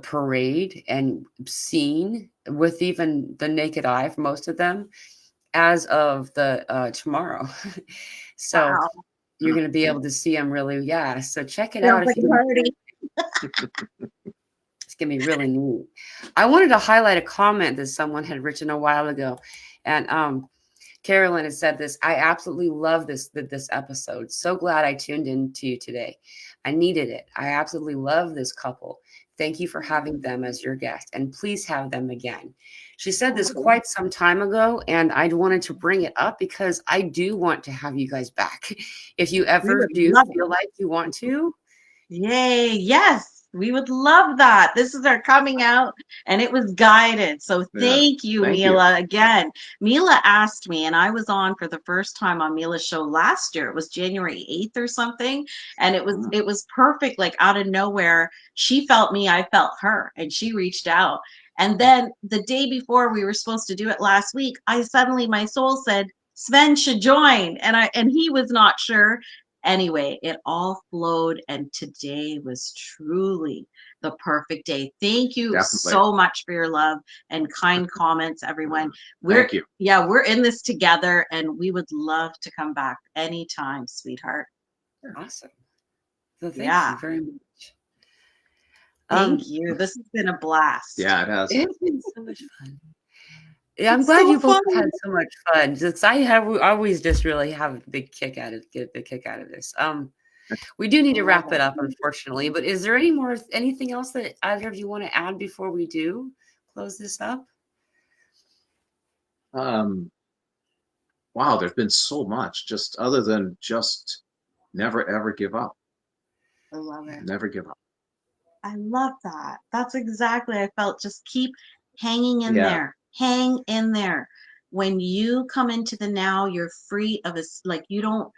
parade and seen with even the naked eye for most of them as of the tomorrow. So Wow. you're going to be able to see them really. Yeah. So check it Feels out if like a you. party. It's going to be really neat. I wanted to highlight a comment that someone had written a while ago, and Carolyn has said this. I absolutely love this episode. So glad I tuned in to you today. I needed it. I absolutely love this couple. Thank you for having them as your guest, and please have them again. She said this quite some time ago, and I wanted to bring it up because I do want to have you guys back. If you We ever would do love feel like you want to, Yay. Yes, we would love that. This is our coming out and it was guided. So Yeah. thank you, Thank you. Mela. Again, Mela asked me, and I was on for the first time on Mela's show last year. It was January 8th or something. And it was perfect, like out of nowhere. She felt me, I felt her, and she reached out. And then the day before we were supposed to do it last week, my soul said, Sven should join. And he was not sure. Anyway, it all flowed, and today was truly the perfect day. Thank you Definitely. so much for your love and kind comments, everyone. Thank you. We're in this together, and we would love to come back anytime, sweetheart. awesome. So thank Yeah, you very much. thank you. This has been a blast. Yeah, it has. It's been so much fun. Yeah, I'm It's glad so you both fun. had so much fun. Just we always just really have a big kick out of get a big kick out of this. We do need to Love wrap it it. up, unfortunately. But is there anything else that either of you want to add before we do close this up? Wow, there's been so much, just other than just never ever give up. I love it. Never give up. I love that. That's exactly I felt. Just keep hanging in Yeah. there. Hang in there. When you come into the now, you're free of a like you don't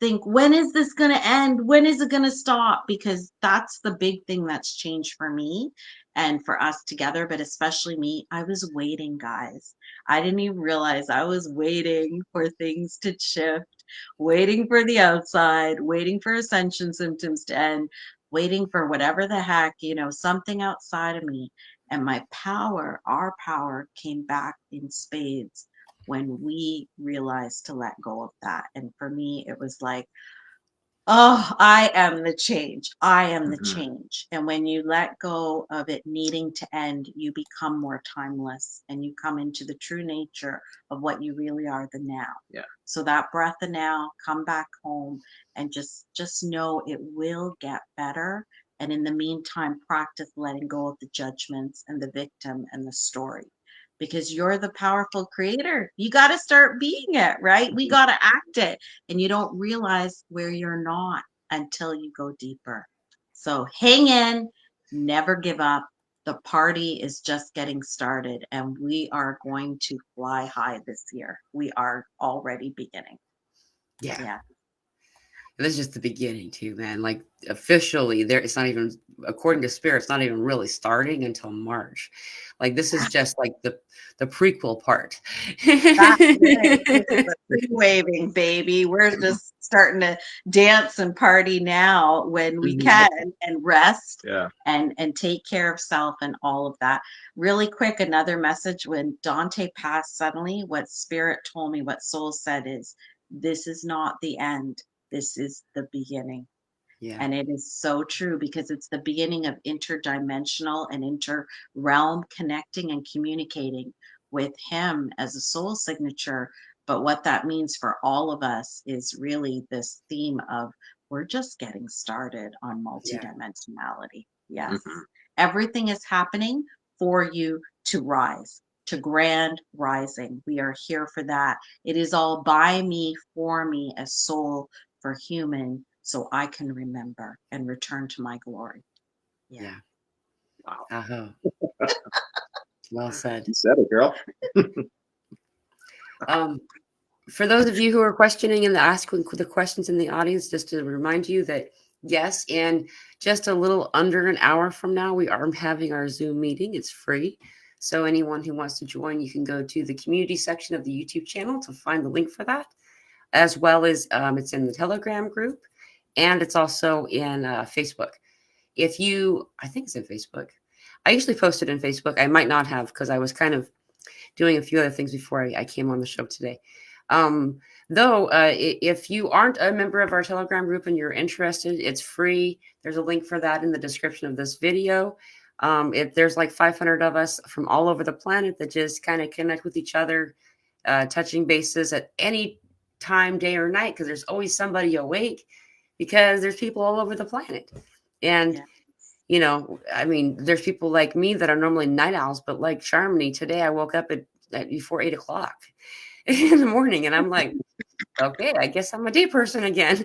think, when is this going to end? When is it going to stop? Because that's the big thing that's changed for me and for us together, but especially me. I was waiting, guys. I didn't even realize I was waiting for things to shift, waiting for the outside, waiting for ascension symptoms to end, waiting for whatever the heck, something outside of me. And my power, our power came back in spades when we realized to let go of that. And for me, it was like, oh, I am the change. I am the Hmm. change. And when you let go of it needing to end, you become more timeless and you come into the true nature of what you really are, the now. Yeah. So that breath of now, come back home and just know it will get better. And in the meantime, practice letting go of the judgments and the victim and the story because you're the powerful creator. You got to start being it, right? We got to act it. And you don't realize where you're not until you go deeper. So hang in, never give up. The party is just getting started, and we are going to fly high this year. We are already beginning. Yeah. Yeah. This is just the beginning too, man. Like officially there, it's not even, according to spirit, it's not even really starting until March. Like this is just like the prequel part. That's it. This is the pre-waving, baby. We're just starting to dance and party now when we Mhm. can and rest Yeah. and take care of self and all of that. Really quick, another message. When Dante passed suddenly, what spirit told me, what soul said is, this is not the end. This is the beginning. Yeah. And it is so true because it's the beginning of interdimensional and inter-realm connecting and communicating with him as a soul signature. But what that means for all of us is really this theme of we're just getting started on Yeah. multidimensionality. Yes. Hmm. Everything is happening for you to rise, to grand rising. We are here for that. It is all by me, for me, as soul for human, so I can remember and return to my glory. Yeah. Yeah. Wow. Uh-huh. Well said. You said it, girl. Um, for those of you who are questioning and asking the questions in the audience, just to remind you that yes, in just a little under an hour from now, we are having our Zoom meeting. It's free. So anyone who wants to join, you can go to the community section of the YouTube channel to find the link for that, as well as it's in the Telegram group, and it's also in Facebook. If you, I think it's in Facebook. I usually post it in Facebook. I might not have because I was kind of doing a few other things before I came on the show today. Though, if you aren't a member of our Telegram group and you're interested, it's free. There's a link for that in the description of this video. There's like 500 of us from all over the planet that just kind of connect with each other, touching bases at any time, day or night, because there's always somebody awake because there's people all over the planet. And Yeah. I mean, there's people like me that are normally night owls, but like Charmony, today I woke up at before 8 o'clock in the morning, and I'm like, okay, I guess I'm a day person again.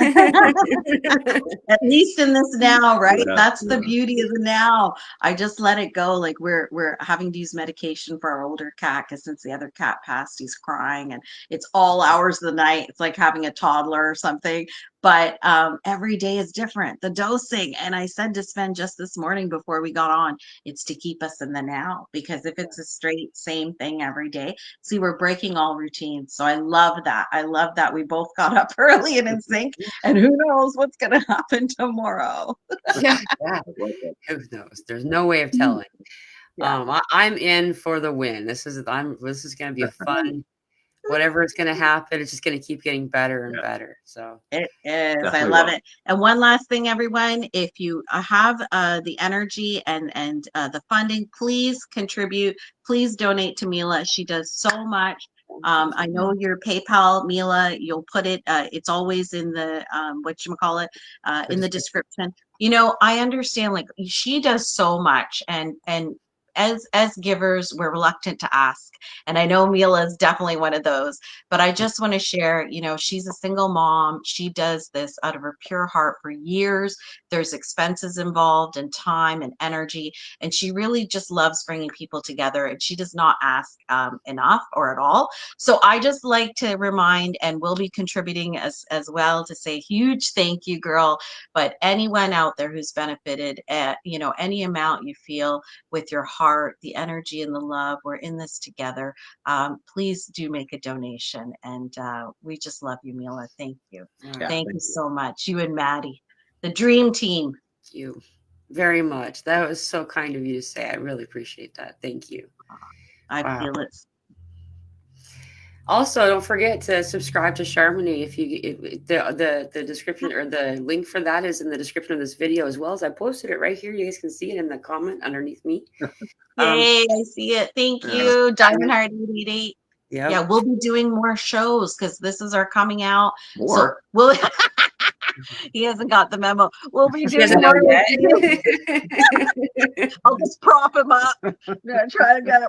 At least in this now, right? Yeah. That's the Yeah. beauty of the now. I just let it go. Like we're having to use medication for our older cat because since the other cat passed, he's crying and it's all hours of the night. It's like having a toddler or something. But every day is different. The dosing, and I said to Sven just this morning before we got on, it's to keep us in the now because if it's a straight same thing every day, see, we're breaking all routines. So I love that. I love that we both got up early and in sync and who knows what's going to happen tomorrow. Yeah, yeah. I like that. Who knows? There's no way of telling. Yeah. I'm in for the win. This is going to be a fun. Whatever is going to happen, it's just going to keep getting better and Yeah. better. So It is. I Definitely love will. it. And one last thing, everyone, if you have the energy and the funding, please contribute. Please donate to Mela. She does so much. I know your PayPal, Mela. You'll put it. It's always in the whatchamacallit, the in the description. description. I understand. Like she does so much, and as givers, we're reluctant to ask. And I know Mela is definitely one of those, but I just want to share, she's a single mom. She does this out of her pure heart for years. There's expenses involved and time and energy, and she really just loves bringing people together, and she does not ask enough or at all. So I just like to remind, and we'll be contributing as well, to say huge thank you, girl. But anyone out there who's benefited at, any amount you feel with your heart, the energy and the love, we're in this together. Please do make a donation. And we just love you, Mela. Thank you. Yeah, Thank you so much. You and Maddie, the dream team. thank you very much. That was so kind of you to say. I really appreciate that. Thank you. I Wow. feel it. Also, don't forget to subscribe to Charmony. The description or the link for that is in the description of this video, as well as I posted it right here. You guys can see it in the comment underneath me. Yay, I see it. Thank you, Diamond Heart 888. Yep. Yeah, we'll be doing more shows because this is our coming out. More? So we'll he hasn't got the memo. We'll be He doing doesn't know more. yet. I'll just prop him up. Try to get it.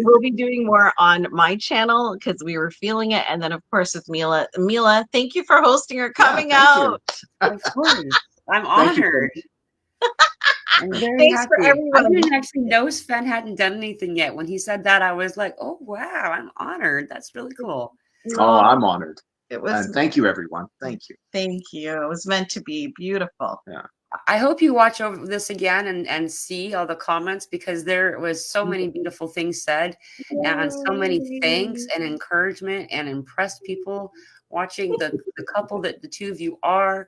We'll be doing more on my channel because we were feeling it. And then, of course, with Mela. Mela, thank you for hosting or coming out. Of course. I'm honored. I'm very Thanks happy. for everyone. I didn't actually know Sven hadn't done anything yet. When he said that, I was like, oh, wow, I'm honored. That's really cool. Oh, I'm honored. It was. And thank you, everyone. Thank you. Thank you. It was meant to be beautiful. Yeah. I hope you watch over this again and see all the comments, because there was so many beautiful things said and so many thanks and encouragement, and impressed people watching the couple that the two of you are.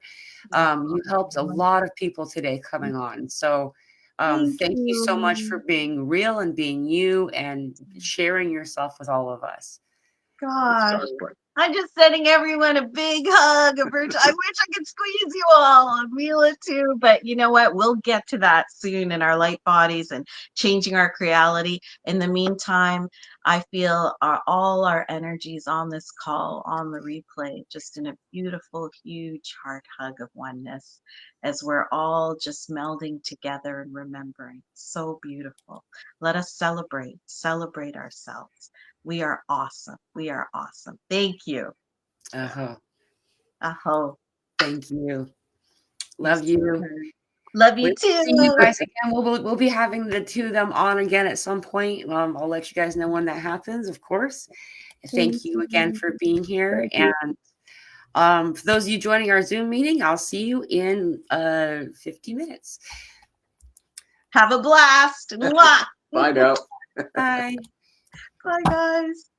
You helped a lot of people today coming on. So thank you so much for being real and being you and sharing yourself with all of us. Gosh. I'm just sending everyone a big hug. I wish I could squeeze you all, and Mela too. But you know what? We'll get to that soon in our light bodies and changing our reality. In the meantime, I feel all our energies on this call, on the replay, just in a beautiful, huge heart hug of oneness, as we're all just melding together and remembering. So beautiful. Let us celebrate ourselves. We are awesome. We are awesome. Thank you. Thank you. Love you. Love you too. See you guys again. We'll be having the two of them on again at some point. I'll let you guys know when that happens, of course. Thank you again for being here. And for those of you joining our Zoom meeting, I'll see you in 50 minutes. Have a blast. Bye now. Bye. Bye, guys.